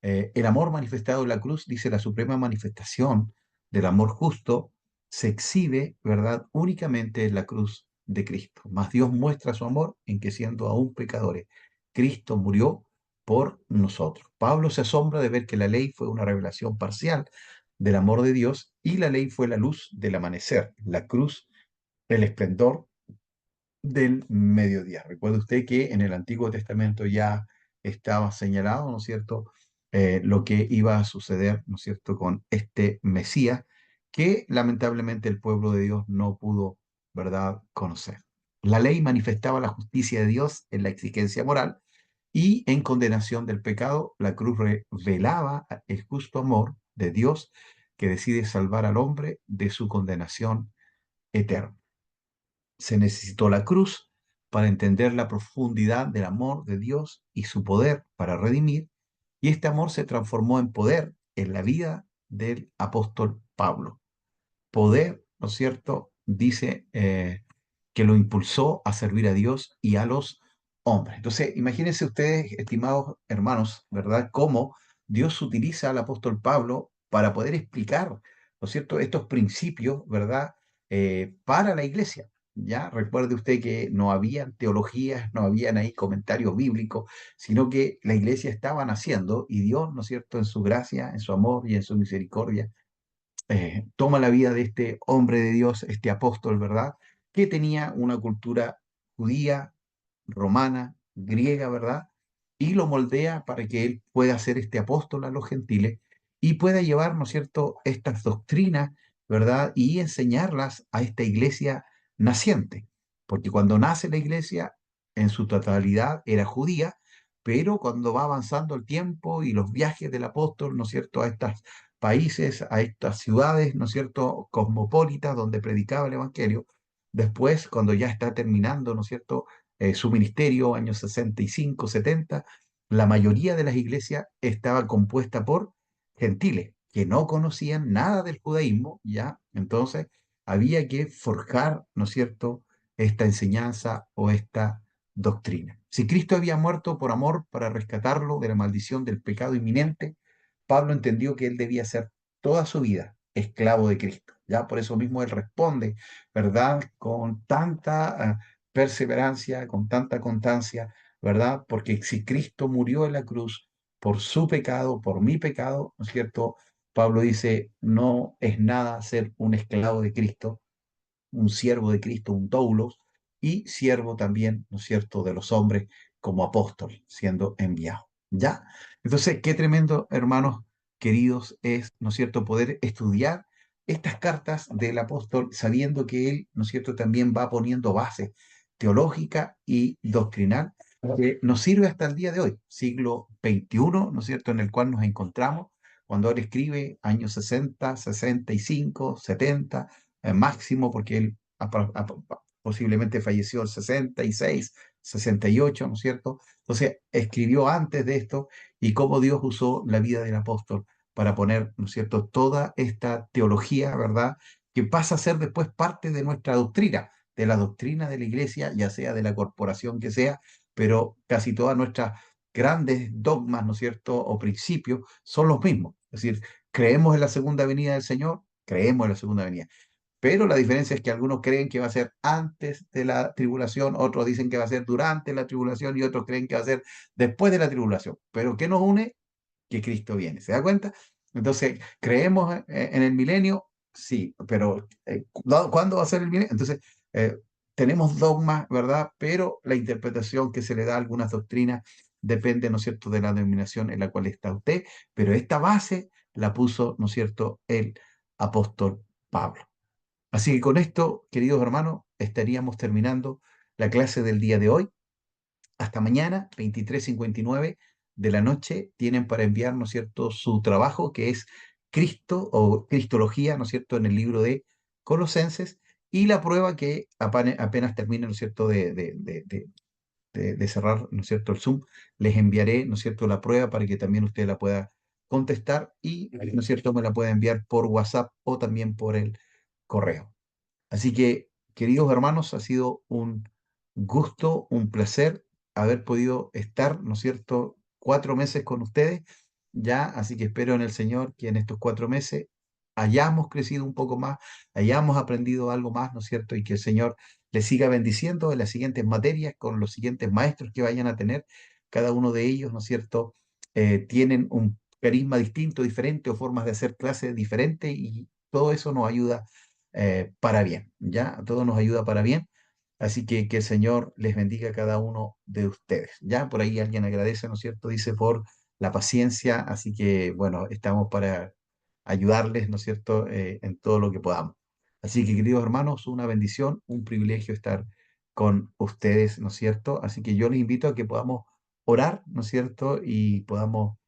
El amor manifestado en la cruz, dice la suprema manifestación del amor justo, se exhibe, ¿verdad?, únicamente en la cruz de Cristo. Mas Dios muestra su amor en que siendo aún pecadores, Cristo murió por nosotros. Pablo se asombra de ver que la ley fue una revelación parcial del amor de Dios, y la ley fue la luz del amanecer, la cruz, el esplendor del mediodía. Recuerde usted que en el Antiguo Testamento ya estaba señalado, ¿no es cierto?, lo que iba a suceder, ¿no es cierto?, con este Mesías que lamentablemente el pueblo de Dios no pudo, ¿verdad?, conocer. La ley manifestaba la justicia de Dios en la exigencia moral y en condenación del pecado. La cruz revelaba el justo amor de Dios que decide salvar al hombre de su condenación eterna. Se necesitó la cruz para entender la profundidad del amor de Dios y su poder para redimir, y este amor se transformó en poder en la vida del apóstol Pablo. Poder, ¿no es cierto?, dice que lo impulsó a servir a Dios y a los hombres. Entonces, imagínense ustedes, estimados hermanos, ¿verdad?, cómo Dios utiliza al apóstol Pablo para poder explicar, ¿no es cierto?, estos principios, ¿verdad?, para la iglesia. Ya recuerde usted que no habían teologías, no habían ahí comentarios bíblicos, sino que la iglesia estaba naciendo y Dios, ¿no es cierto?, en su gracia, en su amor y en su misericordia, toma la vida de este hombre de Dios, este apóstol, ¿verdad?, que tenía una cultura judía, romana, griega, ¿verdad? Y lo moldea para que él pueda ser este apóstol a los gentiles y pueda llevar, ¿no es cierto?, estas doctrinas, ¿verdad? Y enseñarlas a esta iglesia naciente. Porque cuando nace la iglesia, en su totalidad era judía, pero cuando va avanzando el tiempo y los viajes del apóstol, ¿no es cierto?, a estos países, a estas ciudades, ¿no es cierto?, cosmopolitas donde predicaba el evangelio, después, cuando ya está terminando, ¿no es cierto?, su ministerio, años 65, 70, la mayoría de las iglesias estaba compuesta por gentiles que no conocían nada del judaísmo, ¿ya? Entonces, había que forjar, ¿no es cierto?, esta enseñanza o esta doctrina. Si Cristo había muerto por amor para rescatarlo de la maldición del pecado inminente, Pablo entendió que él debía ser toda su vida esclavo de Cristo. Ya por eso mismo él responde, ¿verdad?, con tanta perseverancia, con tanta constancia, ¿verdad? Porque si Cristo murió en la cruz por su pecado, por mi pecado, ¿no es cierto? Pablo dice, no es nada ser un esclavo de Cristo, un siervo de Cristo, un doulos, y siervo también, ¿no es cierto?, de los hombres como apóstol, siendo enviado. ¿Ya? Entonces, qué tremendo, hermanos queridos, es, ¿no es cierto?, poder estudiar estas cartas del apóstol sabiendo que él, ¿no es cierto?, también va poniendo base teológica y doctrinal que nos sirve hasta el día de hoy, siglo XXI, ¿no es cierto?, en el cual nos encontramos, cuando él escribe años 60, 65, 70, máximo, porque él posiblemente falleció el 66, 68, ¿no es cierto? Entonces, escribió antes de esto y cómo Dios usó la vida del apóstol para poner, ¿no es cierto?, toda esta teología, ¿verdad?, que pasa a ser después parte de nuestra doctrina, de la doctrina de la iglesia, ya sea de la corporación que sea, pero casi todas nuestras grandes dogmas, ¿no es cierto?, o principios son los mismos. Es decir, creemos en la segunda venida del Señor, creemos en la segunda venida. Pero la diferencia es que algunos creen que va a ser antes de la tribulación, otros dicen que va a ser durante la tribulación y otros creen que va a ser después de la tribulación. Pero ¿qué nos une? Que Cristo viene. ¿Se da cuenta? Entonces, ¿creemos en el milenio? Sí, pero ¿cuándo va a ser el milenio? Entonces, eh, tenemos dogmas, ¿verdad? Pero la interpretación que se le da a algunas doctrinas depende, ¿no es cierto?, de la denominación en la cual está usted, pero esta base la puso, ¿no es cierto?, el apóstol Pablo. Así que con esto, queridos hermanos, estaríamos terminando la clase del día de hoy. Hasta mañana, 23:59 de la noche, tienen para enviar, ¿no es cierto?, su trabajo, que es Cristo o Cristología, ¿no es cierto?, en el libro de Colosenses, y la prueba que apenas termine, ¿no es cierto?, de cerrar, ¿no es cierto?, el Zoom, les enviaré, ¿no es cierto?, la prueba para que también usted la pueda contestar y, ¿no es cierto?, me la pueda enviar por WhatsApp o también por el correo. Así que, queridos hermanos, ha sido un gusto, un placer haber podido estar, ¿no es cierto?, 4 meses con ustedes, ya, así que espero en el Señor que en estos 4 meses hayamos crecido un poco más, hayamos aprendido algo más, ¿no es cierto?, y que el Señor les siga bendiciendo en las siguientes materias, con los siguientes maestros que vayan a tener. Cada uno de ellos, ¿no es cierto?, tienen un carisma distinto, diferente o formas de hacer clases diferentes y todo eso nos ayuda para bien, ¿ya? Todo nos ayuda para bien. Así que el Señor les bendiga a cada uno de ustedes. Ya por ahí alguien agradece, ¿no es cierto? Dice por la paciencia. Así que, bueno, estamos para ayudarles, ¿no es cierto? En todo lo que podamos. Así que, queridos hermanos, una bendición, un privilegio estar con ustedes, ¿no es cierto? Así que yo les invito a que podamos orar, ¿no es cierto? Y podamos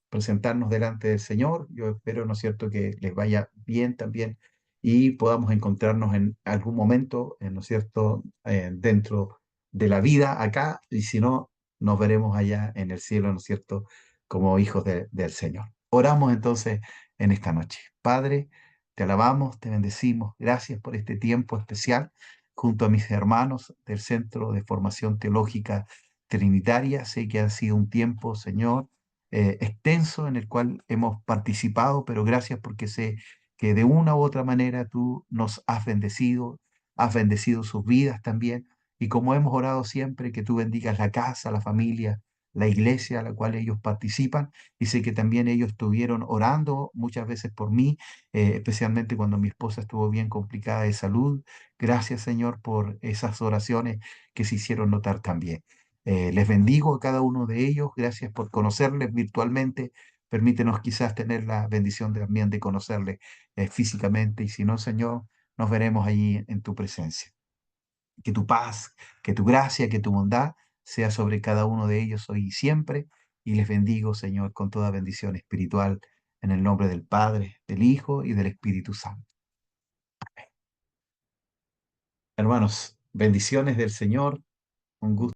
presentarnos delante del Señor. Yo espero, ¿no es cierto?, que les vaya bien también y podamos encontrarnos en algún momento, ¿no es cierto?, dentro de la vida acá, y si no, nos veremos allá en el cielo, ¿no es cierto?, como hijos del Señor. Oramos entonces en esta noche. Padre, te alabamos, te bendecimos. Gracias por este tiempo especial junto a mis hermanos del Centro de Formación Teológica Trinitaria. Sé que ha sido un tiempo, Señor, extenso en el cual hemos participado, pero gracias porque sé que de una u otra manera tú nos has bendecido sus vidas también, y como hemos orado siempre, que tú bendigas la casa, la familia, la iglesia a la cual ellos participan, y sé que también ellos estuvieron orando muchas veces por mí, especialmente cuando mi esposa estuvo bien complicada de salud. Gracias, Señor, por esas oraciones que se hicieron notar también. Les bendigo a cada uno de ellos. Gracias por conocerles virtualmente. Permítenos quizás tener la bendición también de conocerles físicamente. Y si no, Señor, nos veremos allí en tu presencia. Que tu paz, que tu gracia, que tu bondad sea sobre cada uno de ellos hoy y siempre. Y les bendigo, Señor, con toda bendición espiritual, en el nombre del Padre, del Hijo y del Espíritu Santo. Hermanos, bendiciones del Señor. Un gusto.